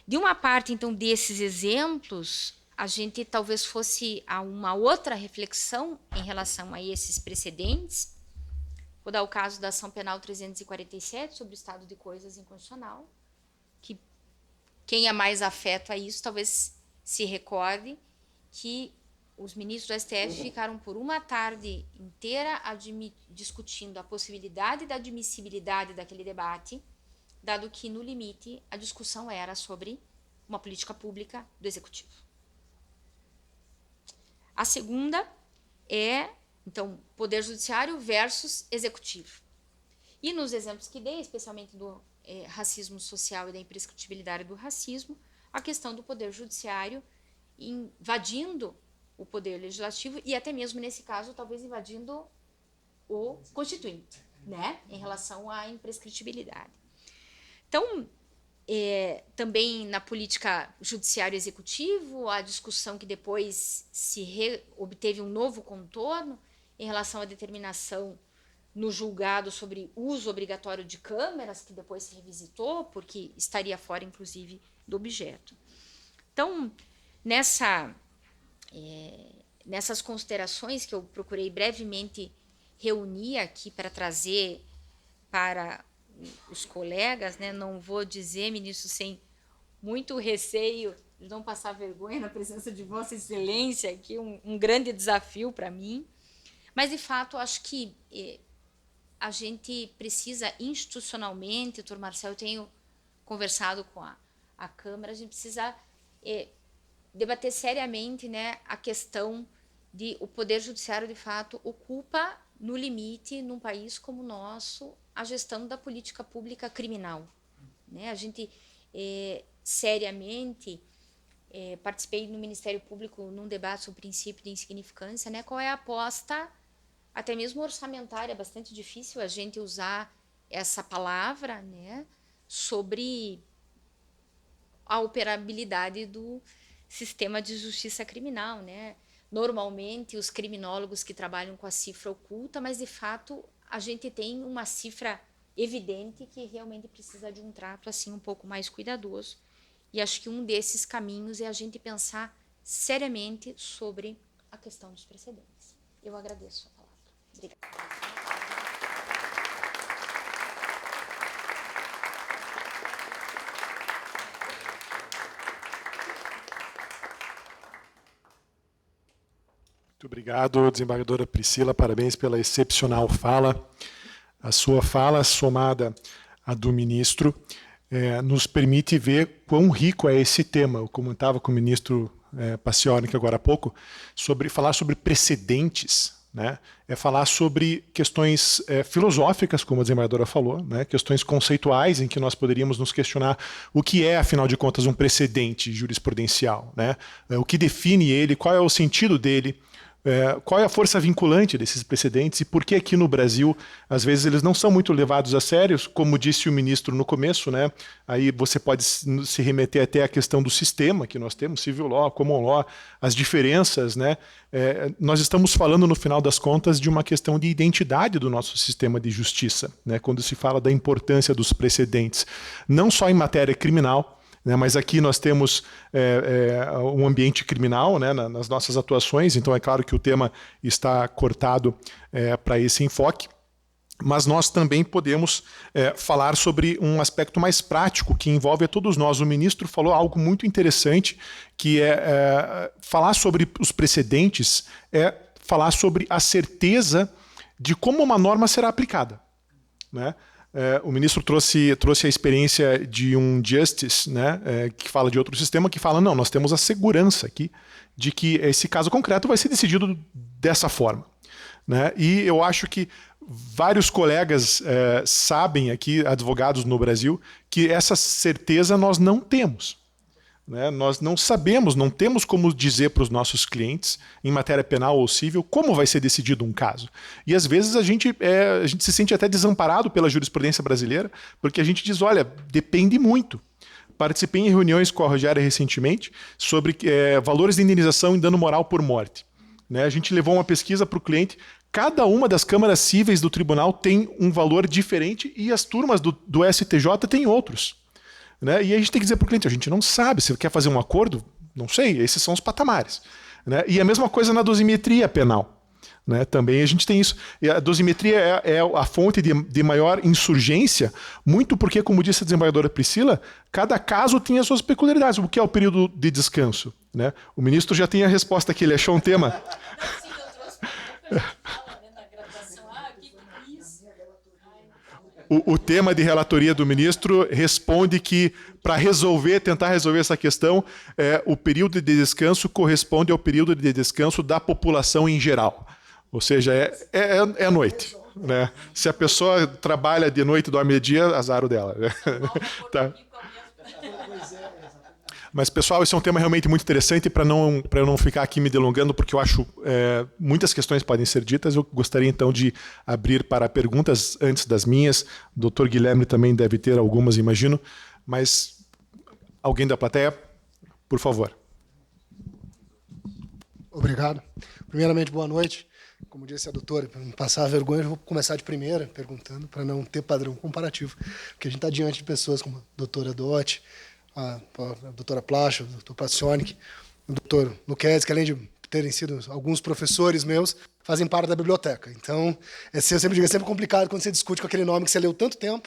De uma parte, então, desses exemplos, a gente talvez fosse a uma outra reflexão em relação a esses precedentes. Vou dar o caso da Ação Penal 347 sobre o estado de coisas inconstitucional, que quem é mais afeto a isso talvez se recorde que os ministros do STF ficaram por uma tarde inteira discutindo a possibilidade da admissibilidade daquele debate, dado que, no limite, a discussão era sobre uma política pública do Executivo. A segunda é, então, Poder Judiciário versus Executivo. E nos exemplos que dei, especialmente do racismo social e da imprescritibilidade do racismo, a questão do Poder Judiciário invadindo o Poder Legislativo e até mesmo, nesse caso, talvez invadindo o Constituinte, em relação à imprescritibilidade. Então, também na política judiciário-executivo, a discussão que depois obteve um novo contorno em relação à determinação no julgado sobre uso obrigatório de câmeras, que depois se revisitou, porque estaria fora, inclusive, do objeto. Então, nessas considerações que eu procurei brevemente reunir aqui para trazer para os colegas, não vou dizer, ministro, sem muito receio de não passar vergonha na presença de Vossa Excelência, que é um grande desafio para mim, mas, de fato, acho que a gente precisa institucionalmente, doutor Marcel, eu tenho conversado com a Câmara, a gente precisa debater seriamente a questão de o Poder Judiciário, de fato, ocupa, no limite, num país como o nosso, a gestão da política pública criminal. A gente, seriamente, participei no Ministério Público num debate sobre o princípio de insignificância, qual é a aposta, até mesmo orçamentária, é bastante difícil a gente usar essa palavra, sobre a operabilidade do sistema de justiça criminal, Normalmente, os criminólogos que trabalham com a cifra oculta, mas, de fato, a gente tem uma cifra evidente que realmente precisa de um trato assim um pouco mais cuidadoso. E acho que um desses caminhos é a gente pensar seriamente sobre a questão dos precedentes. Eu agradeço a palavra. Obrigada. Muito obrigado, desembargadora Priscila, parabéns pela excepcional fala. A sua fala, somada à do ministro, nos permite ver quão rico é esse tema. Eu comentava com o ministro Paccioni agora há pouco, falar sobre precedentes, né? É falar sobre questões filosóficas, como a desembargadora falou, né? Questões conceituais em que nós poderíamos nos questionar o que é, afinal de contas, um precedente jurisprudencial, né? O que define ele, qual é o sentido dele, qual é a força vinculante desses precedentes e por que aqui no Brasil, às vezes, eles não são muito levados a sério, como disse o ministro no começo, né? Aí você pode se remeter até à questão do sistema que nós temos, civil law, common law, as diferenças, né? Nós estamos falando, no final das contas, de uma questão de identidade do nosso sistema de justiça, né? Quando se fala da importância dos precedentes, não só em matéria criminal, mas aqui nós temos um ambiente criminal, né, nas nossas atuações, então é claro que o tema está cortado para esse enfoque, mas nós também podemos falar sobre um aspecto mais prático que envolve a todos nós. O ministro falou algo muito interessante, que falar sobre os precedentes é falar sobre a certeza de como uma norma será aplicada, né? O ministro trouxe a experiência de um justice, né, que fala de outro sistema, que fala, não, nós temos a segurança aqui de que esse caso concreto vai ser decidido dessa forma, né? E eu acho que vários colegas sabem aqui, advogados no Brasil, que essa certeza nós não temos. Né? Nós não sabemos, não temos como dizer para os nossos clientes, em matéria penal ou civil, como vai ser decidido um caso. E às vezes a gente se sente até desamparado pela jurisprudência brasileira, porque a gente diz, olha, depende muito. Participei em reuniões com a Rogéria recentemente sobre valores de indenização em dano moral por morte. Né? A gente levou uma pesquisa para o cliente, cada uma das câmaras cíveis do tribunal tem um valor diferente e as turmas do STJ têm outros. Né? E a gente tem que dizer para o cliente, a gente não sabe, se quer fazer um acordo, não sei, esses são os patamares. Né? E a mesma coisa na dosimetria penal. Né? Também a gente tem isso. E a dosimetria é a fonte de maior insurgência, muito porque, como disse a desembargadora Priscila, cada caso tem as suas peculiaridades. O que é o período de descanso? Né? O ministro já tem a resposta aqui, ele achou um tema... O tema de relatoria do ministro responde que, para tentar resolver essa questão, o período de descanso corresponde ao período de descanso da população em geral. Ou seja, é noite. Né? Se a pessoa trabalha de noite e dorme de dia, azar o dela. Né? Tá. Mas, pessoal, esse é um tema realmente muito interessante, para eu não ficar aqui me delongando, porque eu acho muitas questões podem ser ditas. Eu gostaria, então, de abrir para perguntas antes das minhas. O doutor Guilherme também deve ter algumas, imagino. Mas alguém da plateia, por favor. Obrigado. Primeiramente, boa noite. Como disse a doutora, para não passar a vergonha, eu vou começar de primeira, perguntando, para não ter padrão comparativo. Porque a gente está diante de pessoas como a doutora Dotti, a doutora Placho, o doutor Paccioni, o doutor Luquezzi, que além de terem sido alguns professores meus, fazem parte da biblioteca. Então, eu sempre digo, é sempre complicado quando você discute com aquele nome que você leu tanto tempo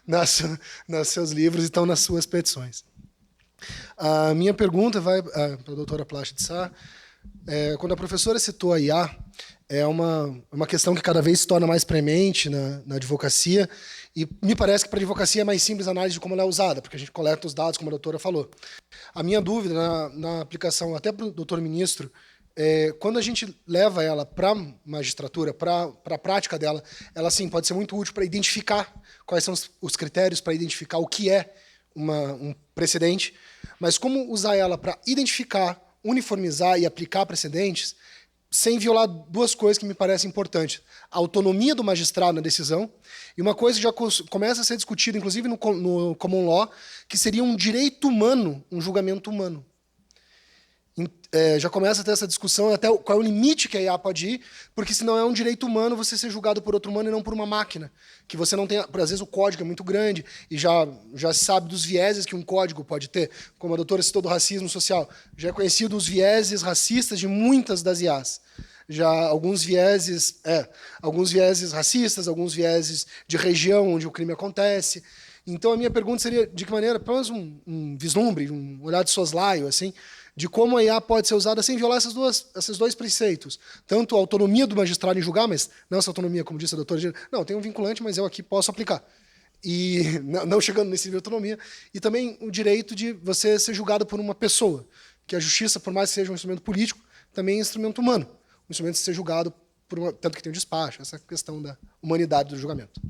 nos seus livros e estão nas suas petições. A minha pergunta vai para a doutora Placho de Sá. Quando a professora citou a IA, é uma questão que cada vez se torna mais premente na advocacia, e me parece que para a advocacia é mais simples a análise de como ela é usada, porque a gente coleta os dados, como a doutora falou. A minha dúvida na aplicação, até para o doutor ministro, quando a gente leva ela para a magistratura, para a prática dela, ela sim pode ser muito útil para identificar quais são os critérios, para identificar o que é um precedente, mas como usar ela para identificar, uniformizar e aplicar precedentes, sem violar duas coisas que me parecem importantes. A autonomia do magistrado na decisão, e uma coisa que já começa a ser discutida, inclusive no common law, que seria um direito humano, um julgamento humano. Já começa a ter essa discussão até qual é o limite que a IA pode ir, porque senão é um direito humano você ser julgado por outro humano e não por uma máquina. Que você não tem. Às vezes o código é muito grande e já se sabe dos vieses que um código pode ter. Como a doutora citou do racismo social, já é conhecido os vieses racistas de muitas das IAs. Já alguns vieses racistas, alguns vieses de região onde o crime acontece. Então a minha pergunta seria de que maneira, pelo menos um vislumbre, um olhar de soslaio, assim, de como a IA pode ser usada sem violar esses dois preceitos. Tanto a autonomia do magistrado em julgar, mas não essa autonomia, como disse a doutora Gina, não, tem um vinculante, mas eu aqui posso aplicar. E não chegando nesse nível de autonomia. E também o direito de você ser julgado por uma pessoa, que a justiça, por mais que seja um instrumento político, também é um instrumento humano. Um instrumento de ser julgado, tanto que tem um despacho, essa questão da humanidade do julgamento.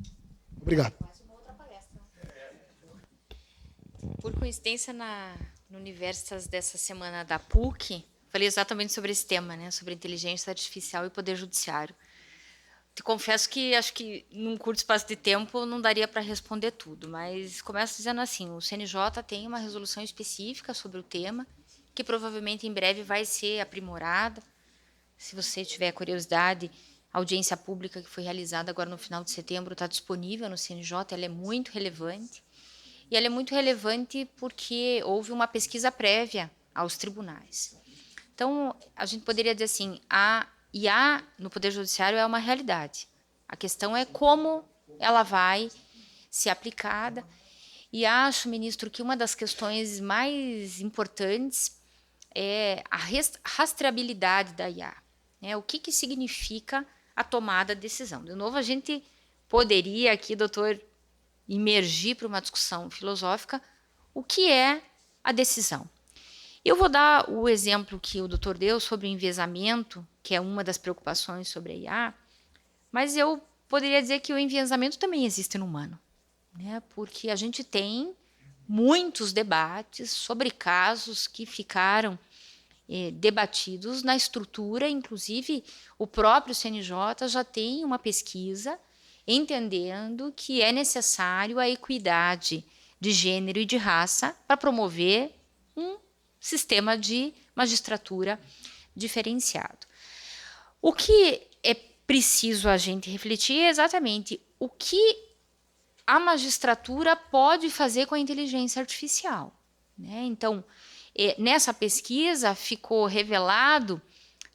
Obrigado. Por coincidência, no Universas dessa semana da PUC, falei exatamente sobre esse tema, né, sobre inteligência artificial e poder judiciário. Te confesso que acho que num curto espaço de tempo não daria para responder tudo, mas começo dizendo assim, o CNJ tem uma resolução específica sobre o tema, que provavelmente em breve vai ser aprimorada. Se você tiver curiosidade, a audiência pública que foi realizada agora no final de setembro está disponível no CNJ, ela é muito relevante. E ela é muito relevante porque houve uma pesquisa prévia aos tribunais. Então, a gente poderia dizer assim, a IA no Poder Judiciário é uma realidade. A questão é como ela vai ser aplicada. E acho, ministro, que uma das questões mais importantes é a rastreabilidade da IA. O que significa a tomada de decisão? De novo, a gente poderia aqui, doutor, imergir para uma discussão filosófica o que é a decisão. Eu vou dar o exemplo que o doutor deu sobre o enviesamento, que é uma das preocupações sobre a IA, mas eu poderia dizer que o enviesamento também existe no humano, né? Porque a gente tem muitos debates sobre casos que ficaram debatidos na estrutura, inclusive o próprio CNJ já tem uma pesquisa entendendo que é necessário a equidade de gênero e de raça para promover um sistema de magistratura diferenciado. O que é preciso a gente refletir é exatamente o que a magistratura pode fazer com a inteligência artificial, né? Então, nessa pesquisa ficou revelado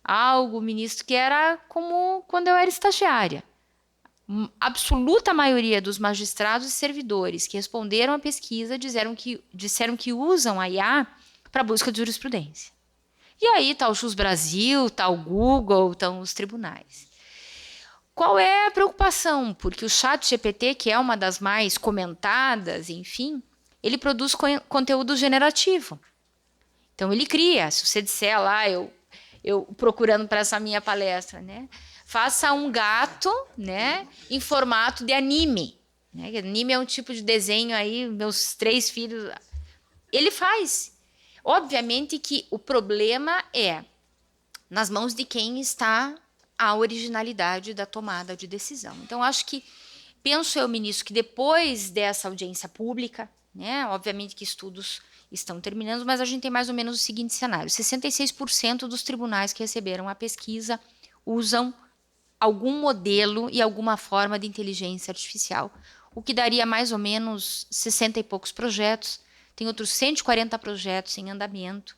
algo, ministro, que era como quando eu era estagiária. Absoluta maioria dos magistrados e servidores que responderam à pesquisa disseram que usam a IA para busca de jurisprudência. E aí está o Chus Brasil, está o Google, estão os tribunais. Qual é a preocupação? Porque o ChatGPT, que é uma das mais comentadas, enfim, ele produz conteúdo generativo. Então ele cria, se você disser lá, eu procurando para essa minha palestra, né? Faça um gato, né, em formato de anime. Né? Anime é um tipo de desenho aí, meus 3 filhos... Ele faz. Obviamente que o problema é nas mãos de quem está a originalidade da tomada de decisão. Então, penso eu, ministro, que depois dessa audiência pública, né, obviamente que estudos estão terminando, mas a gente tem mais ou menos o seguinte cenário. 66% dos tribunais que receberam a pesquisa usam algum modelo e alguma forma de inteligência artificial, o que daria mais ou menos 60 e poucos projetos. Tem outros 140 projetos em andamento.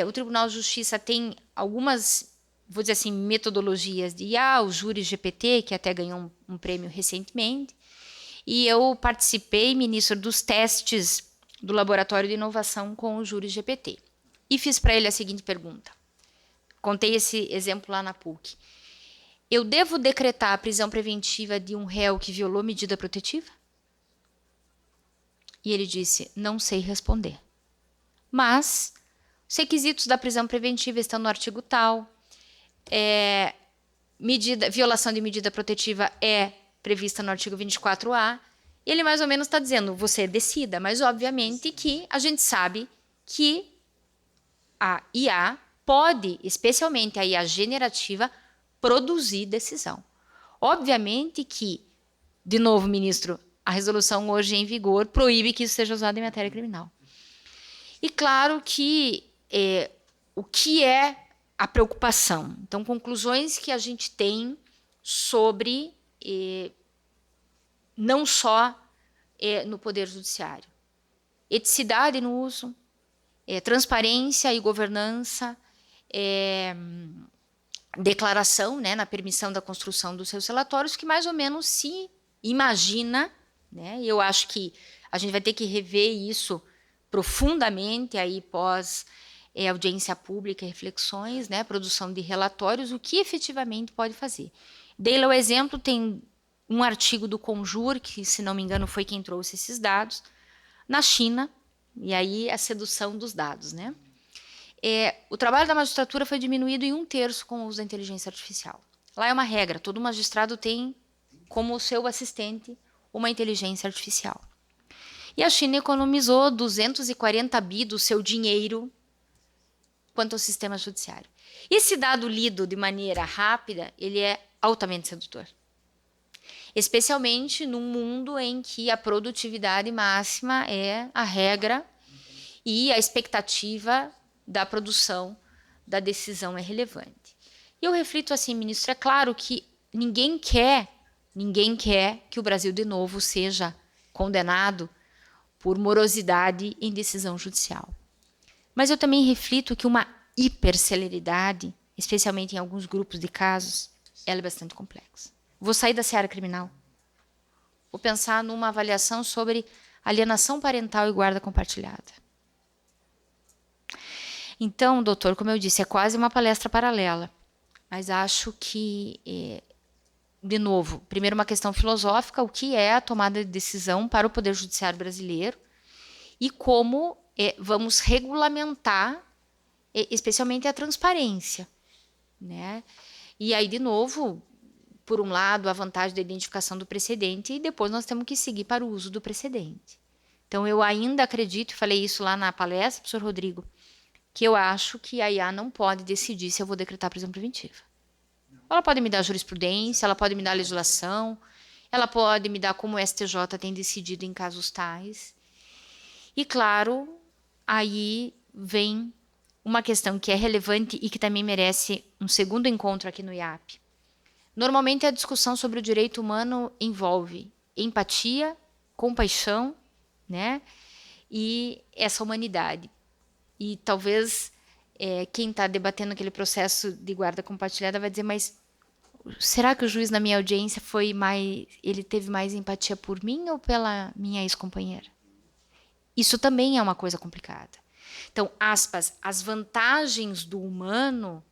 O Tribunal de Justiça tem algumas, vou dizer assim, metodologias de IA, o Júri GPT, que até ganhou um prêmio recentemente. E eu participei, ministro, dos testes do Laboratório de Inovação com o Júri GPT. E fiz para ele a seguinte pergunta. Contei esse exemplo lá na PUC. Eu devo decretar a prisão preventiva de um réu que violou medida protetiva? E ele disse, não sei responder. Mas os requisitos da prisão preventiva estão no artigo tal, violação de medida protetiva é prevista no artigo 24A, e ele mais ou menos está dizendo, você decida, mas obviamente que a gente sabe que a IA pode, especialmente a IA generativa, produzir decisão. Obviamente que, de novo, ministro, a resolução hoje em vigor proíbe que isso seja usado em matéria criminal. E claro que o que é a preocupação? Então, conclusões que a gente tem sobre não só no Poder Judiciário. Eticidade no uso, transparência e governança, declaração, né, na permissão da construção dos seus relatórios, que mais ou menos se imagina, né, eu acho que a gente vai ter que rever isso profundamente aí pós audiência pública, reflexões, né, produção de relatórios, o que efetivamente pode fazer. Dei lá o exemplo, tem um artigo do Conjur, que, se não me engano, foi quem trouxe esses dados, na China, e aí a sedução dos dados, né? O trabalho da magistratura foi diminuído em 1/3 com o uso da inteligência artificial. Lá é uma regra, todo magistrado tem como seu assistente uma inteligência artificial. E a China economizou 240 bi do seu dinheiro quanto ao sistema judiciário. Esse dado lido de maneira rápida, ele é altamente sedutor. Especialmente num mundo em que a produtividade máxima é a regra e a expectativa da produção da decisão é relevante. E eu reflito assim, ministro, é claro que ninguém quer que o Brasil de novo seja condenado por morosidade em decisão judicial. Mas eu também reflito que uma hiperceleridade, especialmente em alguns grupos de casos, ela é bastante complexa. Vou sair da seara criminal. Vou pensar numa avaliação sobre alienação parental e guarda compartilhada. Então, doutor, como eu disse, é quase uma palestra paralela. Mas acho que, de novo, primeiro uma questão filosófica, o que é a tomada de decisão para o Poder Judiciário brasileiro e como vamos regulamentar, especialmente a transparência, né? E aí, de novo, por um lado, a vantagem da identificação do precedente e depois nós temos que seguir para o uso do precedente. Então, eu ainda acredito, falei isso lá na palestra, professor Rodrigo, que eu acho que a IA não pode decidir se eu vou decretar prisão preventiva. Ela pode me dar jurisprudência, ela pode me dar legislação, ela pode me dar como o STJ tem decidido em casos tais. E, claro, aí vem uma questão que é relevante e que também merece um segundo encontro aqui no IAP. Normalmente, a discussão sobre o direito humano envolve empatia, compaixão, né, e essa humanidade. E talvez quem está debatendo aquele processo de guarda compartilhada vai dizer, mas será que o juiz na minha audiência ele teve mais empatia por mim ou pela minha ex-companheira? Isso também é uma coisa complicada. Então, aspas, as vantagens do humano,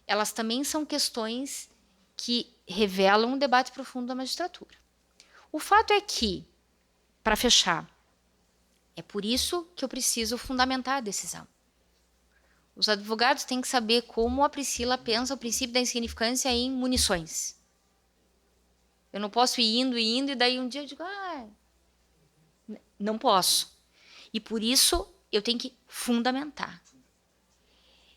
elas também são questões que revelam um debate profundo da magistratura. O fato é que, para fechar, é por isso que eu preciso fundamentar a decisão. Os advogados têm que saber como a Priscila pensa o princípio da insignificância em munições. Eu não posso ir indo e daí um dia eu digo, não posso. E por isso eu tenho que fundamentar.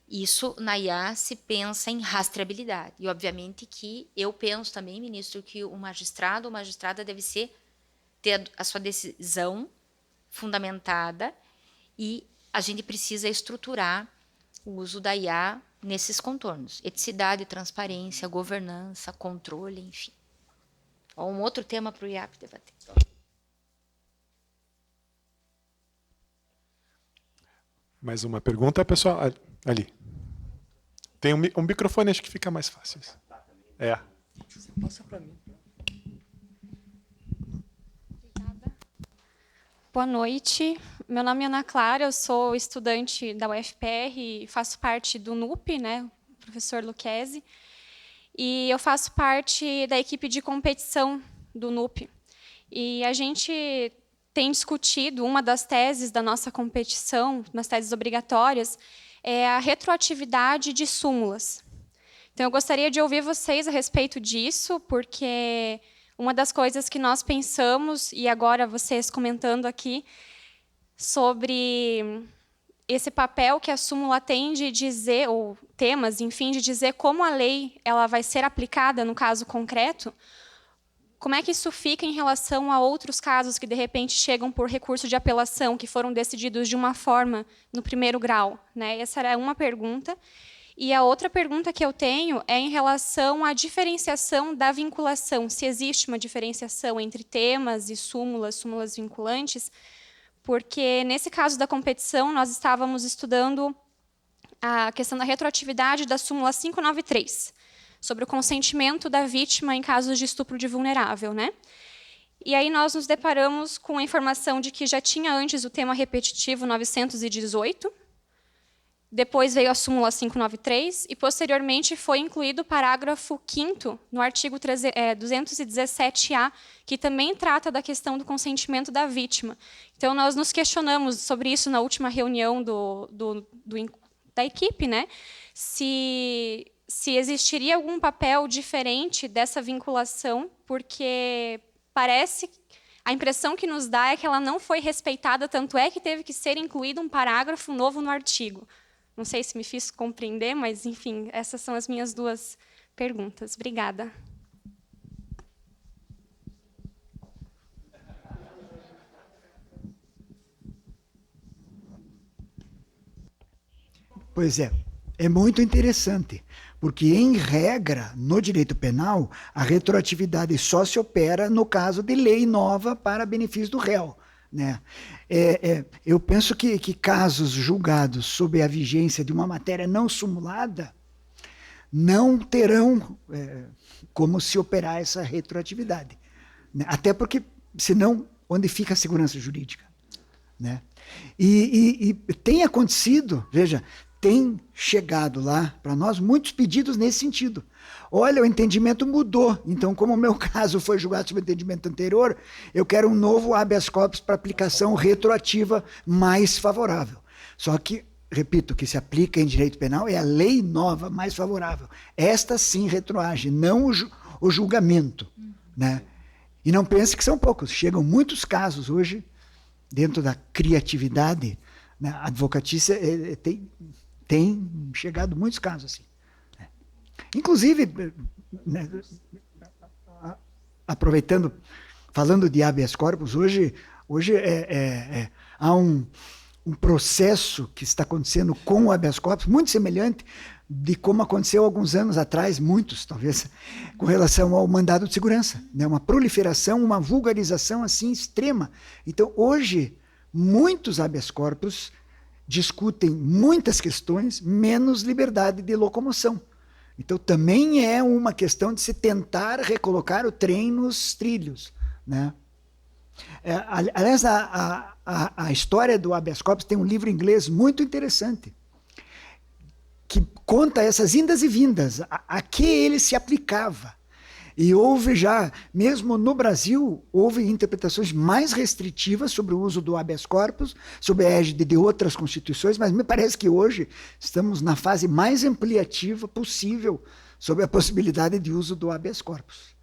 Isso na IA se pensa em rastreabilidade. E obviamente que eu penso também, ministro, que o magistrado ou magistrada deve ter a sua decisão fundamentada e a gente precisa estruturar o uso da IA nesses contornos. Eticidade, transparência, governança, controle, enfim. Um outro tema para o IAP debater. Mais uma pergunta, pessoal? Ali. Tem um microfone, acho que fica mais fácil. Passa para mim. Boa noite, meu nome é Ana Clara, eu sou estudante da UFPR e faço parte do NUP, né, professor Lucchesi, e eu faço parte da equipe de competição do NUP. E a gente tem discutido, uma das teses da nossa competição, umas teses obrigatórias, é a retroatividade de súmulas. Então, eu gostaria de ouvir vocês a respeito disso, porque uma das coisas que nós pensamos, e agora vocês comentando aqui, sobre esse papel que a súmula tem de dizer, ou temas, enfim, de dizer como a lei ela vai ser aplicada no caso concreto, como é que isso fica em relação a outros casos que, de repente, chegam por recurso de apelação, que foram decididos de uma forma no primeiro grau, né? Essa era uma pergunta. E a outra pergunta que eu tenho é em relação à diferenciação da vinculação, se existe uma diferenciação entre temas e súmulas vinculantes, porque, nesse caso da competição, nós estávamos estudando a questão da retroatividade da súmula 593, sobre o consentimento da vítima em casos de estupro de vulnerável, né? E aí nós nos deparamos com a informação de que já tinha antes o tema repetitivo 918, depois veio a súmula 593 e, posteriormente, foi incluído o parágrafo 5º no artigo 217-A, que também trata da questão do consentimento da vítima. Então, nós nos questionamos sobre isso na última reunião da equipe, né? Se existiria algum papel diferente dessa vinculação, porque parece, a impressão que nos dá é que ela não foi respeitada, tanto é que teve que ser incluído um parágrafo novo no artigo. Não sei se me fiz compreender, mas, enfim, essas são as minhas duas perguntas. Obrigada. Pois é muito interessante, porque, em regra, no direito penal, a retroatividade só se opera no caso de lei nova para benefício do réu, né? Eu penso que casos julgados sob a vigência de uma matéria não sumulada não terão como se operar essa retroatividade, né? Até porque, senão, onde fica a segurança jurídica, né? E tem acontecido, veja, tem chegado lá para nós muitos pedidos nesse sentido. Olha, o entendimento mudou, então, como o meu caso foi julgado sob o entendimento anterior, eu quero um novo habeas corpus para aplicação retroativa mais favorável. Só que, repito, que se aplica em direito penal é a lei nova mais favorável. Esta sim retroage, não o julgamento, né? E não pense que são poucos, chegam muitos casos hoje, dentro da criatividade, né? A advocatícia tem chegado muitos casos assim. Inclusive, né, aproveitando, falando de habeas corpus, hoje há um processo que está acontecendo com o habeas corpus muito semelhante de como aconteceu alguns anos atrás, muitos talvez, com relação ao mandado de segurança, né? Uma proliferação, uma vulgarização assim extrema. Então, hoje, muitos habeas corpus discutem muitas questões, menos liberdade de locomoção. Então, também é uma questão de se tentar recolocar o trem nos trilhos, né? Aliás, a história do habeas corpus tem um livro em inglês muito interessante, que conta essas indas e vindas, a que ele se aplicava. E houve já, mesmo no Brasil, houve interpretações mais restritivas sobre o uso do habeas corpus, sob a égide de outras constituições, mas me parece que hoje estamos na fase mais ampliativa possível sobre a possibilidade de uso do habeas corpus.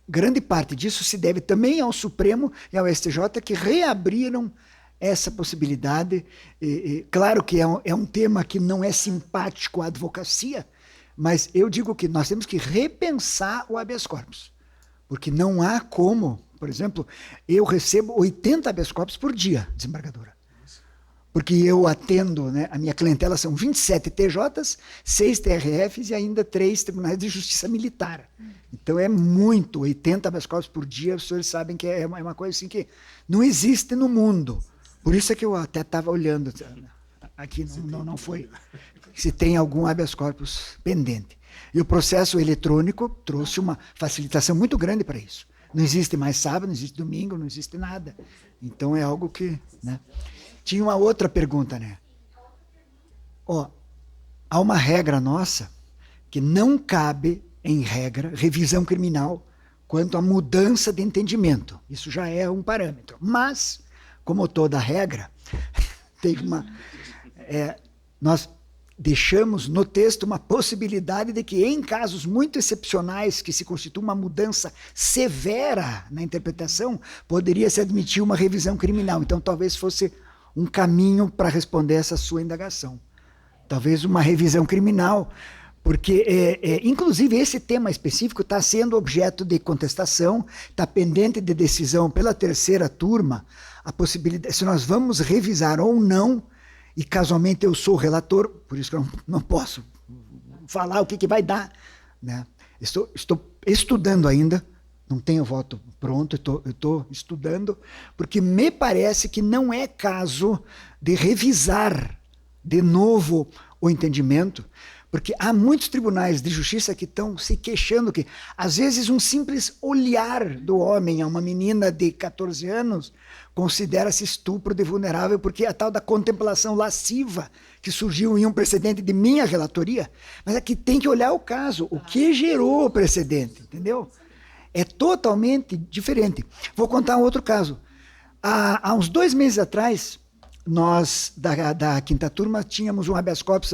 Grande parte disso se deve também ao Supremo e ao STJ, que reabriram essa possibilidade. Claro que é um tema que não é simpático à advocacia, mas eu digo que nós temos que repensar o habeas corpus, porque não há como, por exemplo, eu recebo 80 habeas corpus por dia, desembargadora, porque eu atendo, né, a minha clientela são 27 TJs, 6 TRFs e ainda 3 tribunais de justiça militar. Então é muito, 80 habeas corpus por dia, os senhores sabem que é uma coisa assim que não existe no mundo. Por isso é que eu até estava olhando, aqui não foi, se tem algum habeas corpus pendente. E o processo eletrônico trouxe uma facilitação muito grande para isso. Não existe mais sábado, não existe domingo, não existe nada. Então é algo que, né? Tinha uma outra pergunta, né? Há uma regra nossa que não cabe, em regra, revisão criminal quanto à mudança de entendimento. Isso já é um parâmetro. Mas, como toda regra, tem nós deixamos no texto uma possibilidade de que, em casos muito excepcionais, que se constitui uma mudança severa na interpretação, poderia se admitir uma revisão criminal. Então, talvez fosse um caminho para responder essa sua indagação. Talvez uma revisão criminal, Porque, inclusive, esse tema específico está sendo objeto de contestação, está pendente de decisão pela terceira turma, a possibilidade, se nós vamos revisar ou não, e casualmente eu sou relator, por isso que eu não posso falar o que vai dar, né? Estou estudando ainda, não tenho voto pronto, estou estudando, porque me parece que não é caso de revisar de novo o entendimento, porque há muitos tribunais de justiça que estão se queixando que, às vezes, um simples olhar do homem a uma menina de 14 anos considera-se estupro de vulnerável, porque a tal da contemplação lasciva que surgiu em um precedente de minha relatoria, mas é que tem que olhar o caso, o que gerou o precedente, entendeu? É totalmente diferente. Vou contar um outro caso. Há uns 2 meses atrás, nós, da quinta turma, tínhamos um habeas corpus,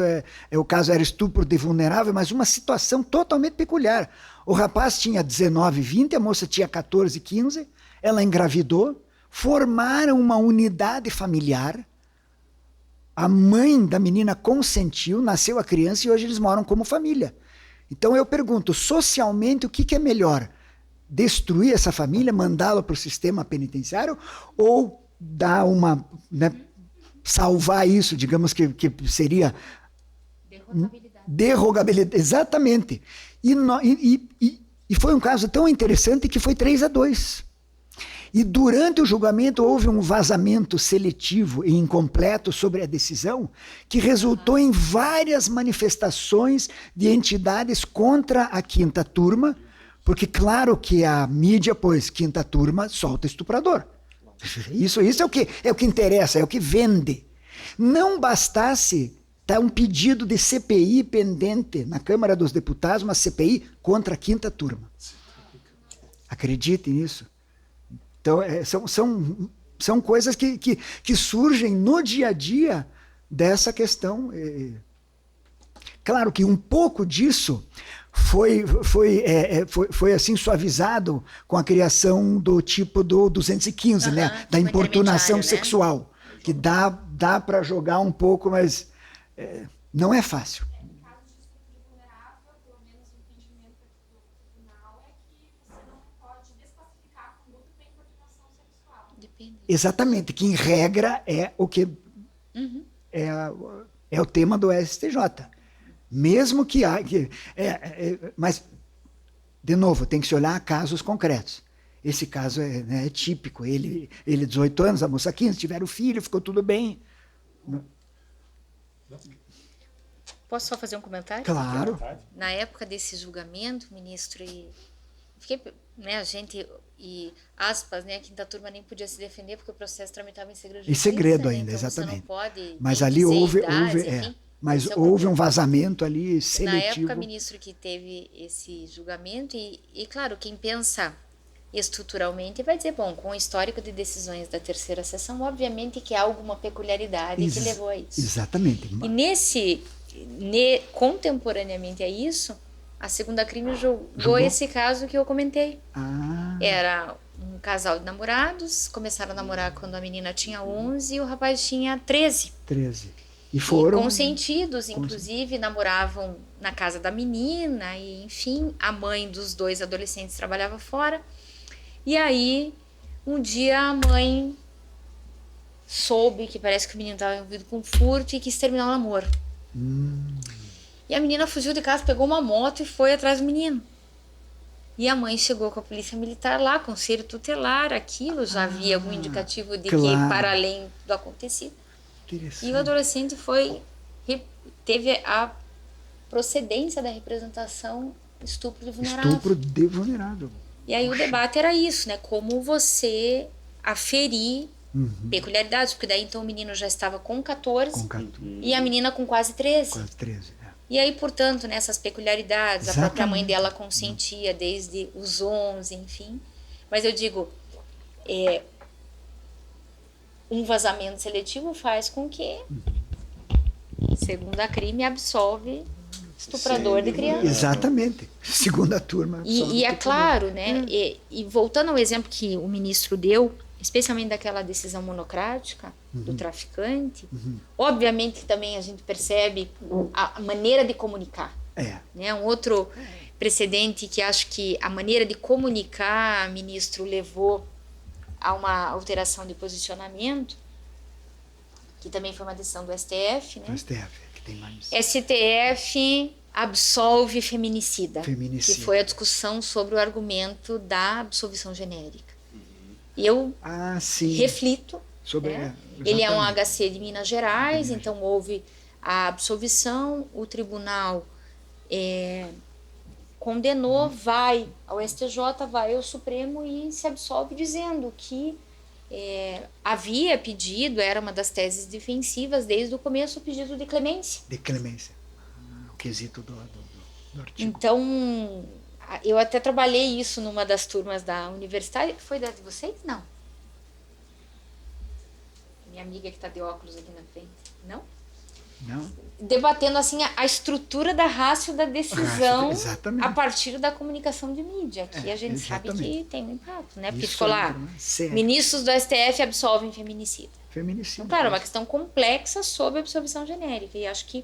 o caso era estupro de vulnerável, mas uma situação totalmente peculiar. O rapaz tinha 19, 20, a moça tinha 14, 15, ela engravidou, formaram uma unidade familiar, a mãe da menina consentiu, nasceu a criança e hoje eles moram como família. Então eu pergunto, socialmente, o que é melhor? Destruir essa família, mandá-la para o sistema penitenciário ou dar uma... né, salvar isso, digamos que seria... Derrogabilidade. Exatamente. E foi um caso tão interessante que foi 3-2. E durante o julgamento houve um vazamento seletivo e incompleto sobre a decisão que resultou em várias manifestações de entidades contra a quinta turma, porque claro que a mídia, pois, quinta turma solta estuprador. Isso é o que interessa, é o que vende. Não bastasse tá um pedido de CPI pendente na Câmara dos Deputados, uma CPI contra a quinta turma. Acreditem nisso. Então, são coisas que surgem no dia a dia dessa questão. Claro que um pouco disso foi assim suavizado com a criação do tipo do 215, né? Da importunação sexual, que dá para jogar um pouco, mas não é fácil. Exatamente, que em regra é o que é o tema do STJ. Mesmo que mas, de novo, tem que se olhar casos concretos. Esse caso é típico. Ele 18 anos, a moça 15, tiveram filho, ficou tudo bem. Posso só fazer um comentário? Claro. Na época desse julgamento, ministro, fiquei, né, a gente, e aspas, né, a quinta turma nem podia se defender porque o processo tramitava em segredo de justiça. Em segredo ainda, então exatamente. Você não pode, mas ali houve enfim, mas houve um vazamento ali seletivo. Na época, ministro, que teve esse julgamento, e claro, quem pensa estruturalmente vai dizer, bom, com o histórico de decisões da terceira sessão, obviamente que há alguma peculiaridade que levou a isso. Exatamente. E contemporaneamente a isso, a segunda crime julgou esse caso que eu comentei. Era um casal de namorados, começaram a namorar quando a menina tinha 11 e o rapaz tinha 13. E foram... consentidos, inclusive, namoravam na casa da menina, e enfim, a mãe dos 2 adolescentes trabalhava fora. E aí, um dia a mãe soube que parece que o menino estava envolvido com furto e quis terminar o namoro. E a menina fugiu de casa, pegou uma moto e foi atrás do menino. E a mãe chegou com a polícia militar lá, conselho tutelar, aquilo, já havia algum indicativo de que, para além do acontecido. E o adolescente teve a procedência da representação estupro de vulnerável. E aí o debate era isso, né? Como você aferir peculiaridades, porque daí então o menino já estava com 14 e a menina com quase 13. E aí, portanto, nessas peculiaridades, a própria mãe dela consentia desde os 11, enfim. Mas eu digo, um vazamento seletivo faz com que segunda crime absolve estuprador de criança. Exatamente. Segunda turma. E é claro, né? E voltando ao exemplo que o ministro deu, especialmente daquela decisão monocrática do traficante, obviamente que também a gente percebe a maneira de comunicar. Né? Um outro precedente que acho que a maneira de comunicar, ministro, levou a uma alteração de posicionamento, que também foi uma decisão do STF, né? Do STF, que tem mais. STF absolve feminicida, Feminicida. que foi a discussão sobre o argumento da absolvição genérica. E eu reflito, sobre, né? Ele é um exatamente. HC de Minas Gerais, então houve a absolvição, o tribunal condenou, vai ao STJ, vai ao Supremo e se absolve dizendo que havia pedido, era uma das teses defensivas desde o começo, o pedido de clemência. De clemência. O quesito do artigo. Então, eu até trabalhei isso numa das turmas da universidade. Foi da de vocês? Não. Minha amiga que está de óculos aqui na frente. Não? Não? Debatendo assim a estrutura da rácio da decisão exatamente. a partir da comunicação de mídia, que a gente sabe que tem um impacto, né? Porque ficou lá, ministros do STF absolvem feminicida. Feminicida. Então, claro, é uma questão complexa sobre a absolvição genérica, e acho que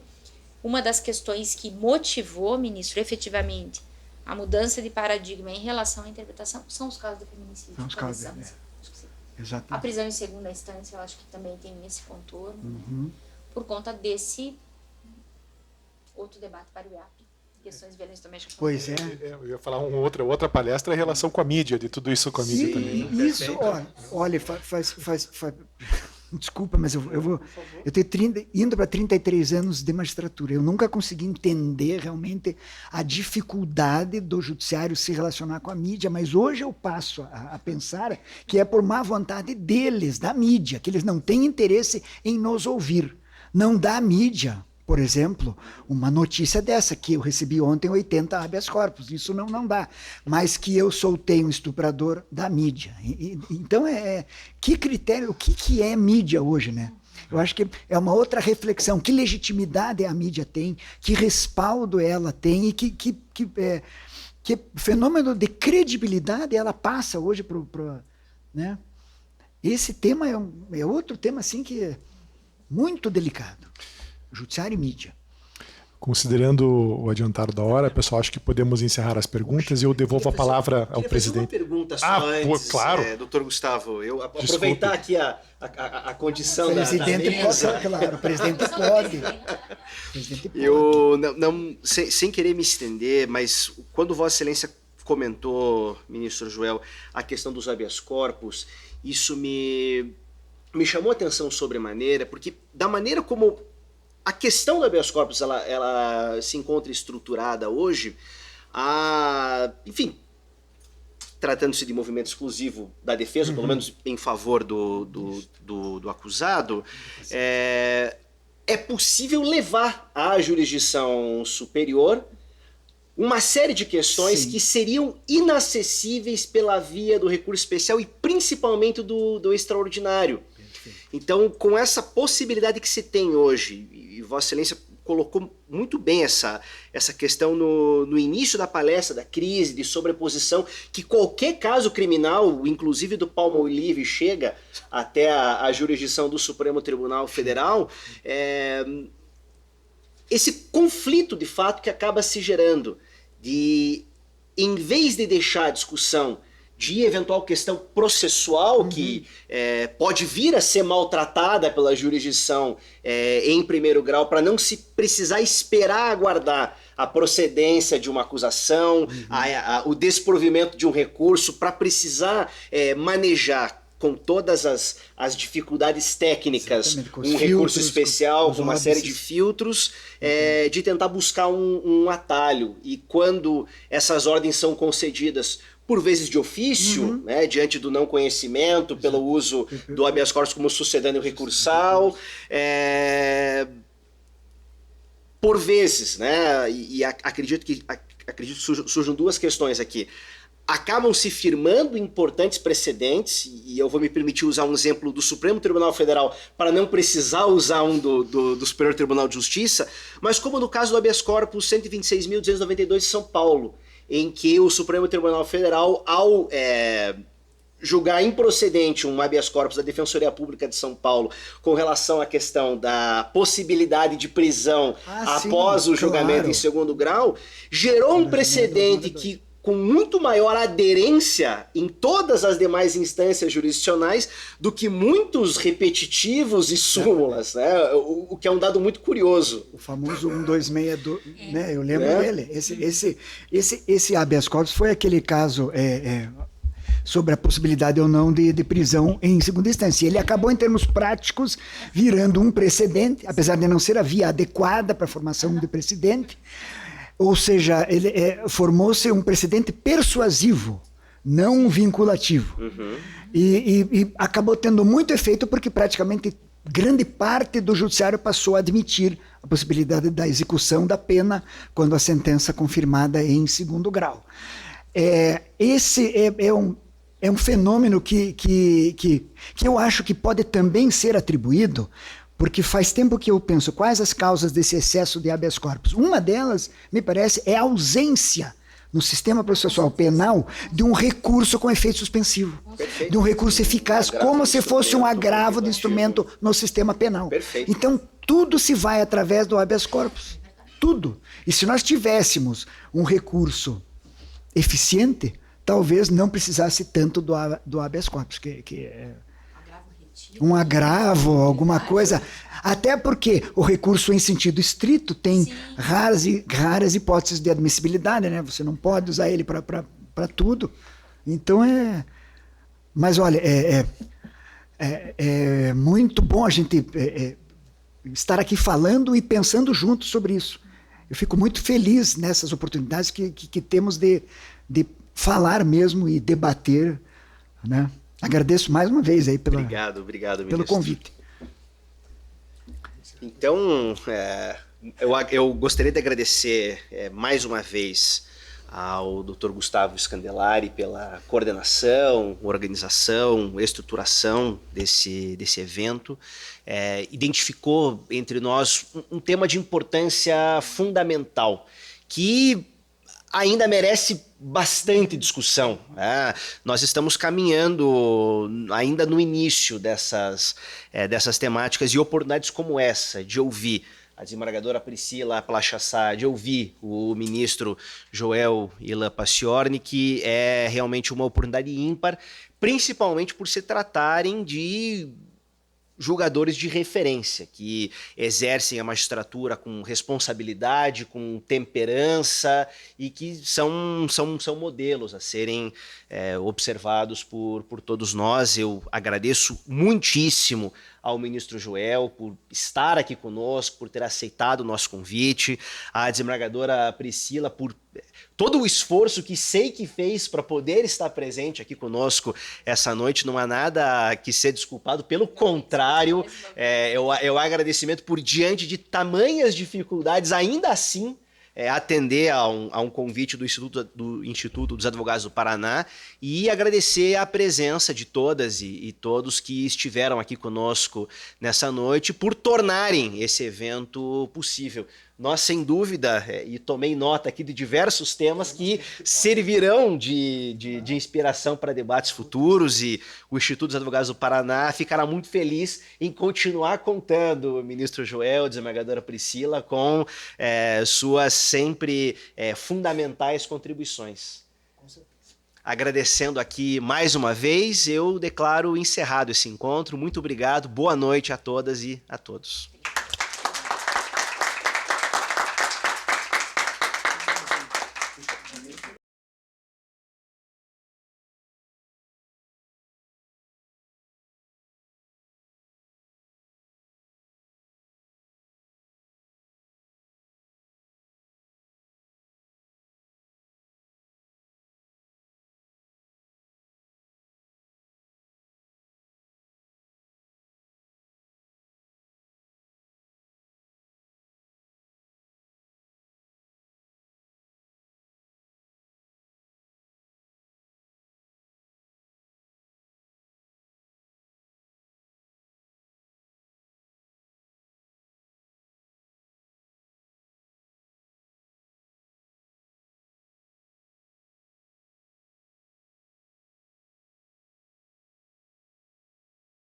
uma das questões que motivou, ministro, efetivamente, a mudança de paradigma em relação à interpretação são os casos de feminicídio. São os casos, A prisão em segunda instância, eu acho que também tem esse contorno, né? Por conta desse outro debate para o IAP, questões de violência doméstica. Pois é. Eu ia falar outra palestra em relação com a mídia, de tudo isso com a mídia também. Né? Isso, olha, faz desculpa, mas eu tenho indo para 33 anos de magistratura. Eu nunca consegui entender realmente a dificuldade do judiciário se relacionar com a mídia, mas hoje eu passo a pensar que é por má vontade deles, da mídia, que eles não têm interesse em nos ouvir. Não dá à mídia, por exemplo, uma notícia dessa, que eu recebi ontem 80 habeas corpus, isso não dá. Mas que eu soltei um estuprador da mídia. Então, que critério, o que é mídia hoje, né? Eu acho que é uma outra reflexão. Que legitimidade a mídia tem, que respaldo ela tem e que fenômeno de credibilidade ela passa hoje para... Né? Esse tema é outro tema assim, que é muito delicado. Judiciário e mídia. Considerando o adiantado da hora, pessoal, acho que podemos encerrar as perguntas e eu devolvo a palavra ao presidente. Fazer uma pergunta só antes, claro. Doutor Gustavo. Eu aproveitar aqui a condição da mesa. Claro, o presidente pode. Eu sem querer me estender, mas quando Vossa Excelência comentou, ministro Joel, a questão dos habeas corpus, isso me chamou a atenção sobremaneira, porque da maneira como a questão do habeas corpus ela se encontra estruturada hoje, enfim, tratando-se de movimento exclusivo da defesa, pelo menos em favor do acusado, é possível levar à jurisdição superior uma série de questões que seriam inacessíveis pela via do recurso especial e principalmente do extraordinário. Então, com essa possibilidade que se tem hoje, e Vossa Excelência colocou muito bem essa questão no início da palestra, da crise, de sobreposição, que qualquer caso criminal, inclusive do Palmolive, chega até a jurisdição do Supremo Tribunal Federal, esse conflito, de fato, que acaba se gerando, em vez de deixar a discussão de eventual questão processual que pode vir a ser maltratada pela jurisdição em primeiro grau, para não se precisar esperar aguardar a procedência de uma acusação, o desprovimento de um recurso, para precisar manejar com todas as dificuldades técnicas, um recurso especial, com uma série de filtros, de tentar buscar um atalho. E quando essas ordens são concedidas por vezes de ofício, né, diante do não conhecimento, pelo uso do habeas corpus como sucedâneo recursal, por vezes, né, e acredito que surjam duas questões aqui. Acabam se firmando importantes precedentes, e eu vou me permitir usar um exemplo do Supremo Tribunal Federal para não precisar usar um do Superior Tribunal de Justiça, mas como no caso do habeas corpus 126.292 de São Paulo, em que o Supremo Tribunal Federal, ao julgar improcedente um habeas corpus da Defensoria Pública de São Paulo com relação à questão da possibilidade de prisão após o julgamento em segundo grau, gerou um precedente que, com muito maior aderência em todas as demais instâncias jurisdicionais do que muitos repetitivos e súmulas, né? O que é um dado muito curioso. O famoso 1262, né? Eu lembro dele. Esse habeas corpus foi aquele caso sobre a possibilidade ou não de prisão em segunda instância. Ele acabou, em termos práticos, virando um precedente, apesar de não ser a via adequada para a formação de precedente. Ou seja, formou-se um precedente persuasivo, não vinculativo. E acabou tendo muito efeito porque praticamente grande parte do judiciário passou a admitir a possibilidade da execução da pena quando a sentença confirmada em segundo grau. Esse é um fenômeno que eu acho que pode também ser atribuído, porque faz tempo que eu penso quais as causas desse excesso de habeas corpus. Uma delas, me parece, é a ausência no sistema processual penal de um recurso com efeito suspensivo. Perfeito. De um recurso eficaz, como se fosse um agravo de instrumento no sistema penal. Perfeito. Então, tudo se vai através do habeas corpus. Tudo. E se nós tivéssemos um recurso eficiente, talvez não precisasse tanto do habeas corpus, que é um agravo, alguma coisa. Até porque o recurso em sentido estrito tem raras hipóteses de admissibilidade, né? Você não pode usar ele para tudo. Então Mas olha, é muito bom a gente estar aqui falando e pensando juntos sobre isso. Eu fico muito feliz nessas oportunidades que temos de falar mesmo e debater, né? Agradeço mais uma vez aí obrigado, pelo convite. Então, eu gostaria de agradecer mais uma vez ao Dr. Gustavo Scandelari pela coordenação, organização, estruturação desse evento. Identificou entre nós um tema de importância fundamental que ainda merece bastante discussão. Nós estamos caminhando ainda no início dessas temáticas e oportunidades como essa, de ouvir a desembargadora Priscila Plachassá, de ouvir o ministro Joel Ilan Paciorni, que é realmente uma oportunidade ímpar, principalmente por se tratarem de julgadores de referência, que exercem a magistratura com responsabilidade, com temperança e que são modelos a serem observados por todos nós. Eu agradeço muitíssimo ao ministro Joel por estar aqui conosco, por ter aceitado o nosso convite, à desembargadora Priscila por todo o esforço que sei que fez para poder estar presente aqui conosco essa noite. Não há nada que ser desculpado, pelo contrário, eu agradecimento por, diante de tamanhas dificuldades, ainda assim, atender a um convite do Instituto dos Advogados do Paraná e agradecer a presença de todas e todos que estiveram aqui conosco nessa noite por tornarem esse evento possível. Nós, sem dúvida, e tomei nota aqui de diversos temas que servirão de inspiração para debates futuros, e o Instituto dos Advogados do Paraná ficará muito feliz em continuar contando, o ministro Joel, a desembargadora Priscila, com suas sempre fundamentais contribuições. Agradecendo aqui mais uma vez, eu declaro encerrado esse encontro. Muito obrigado, boa noite a todas e a todos.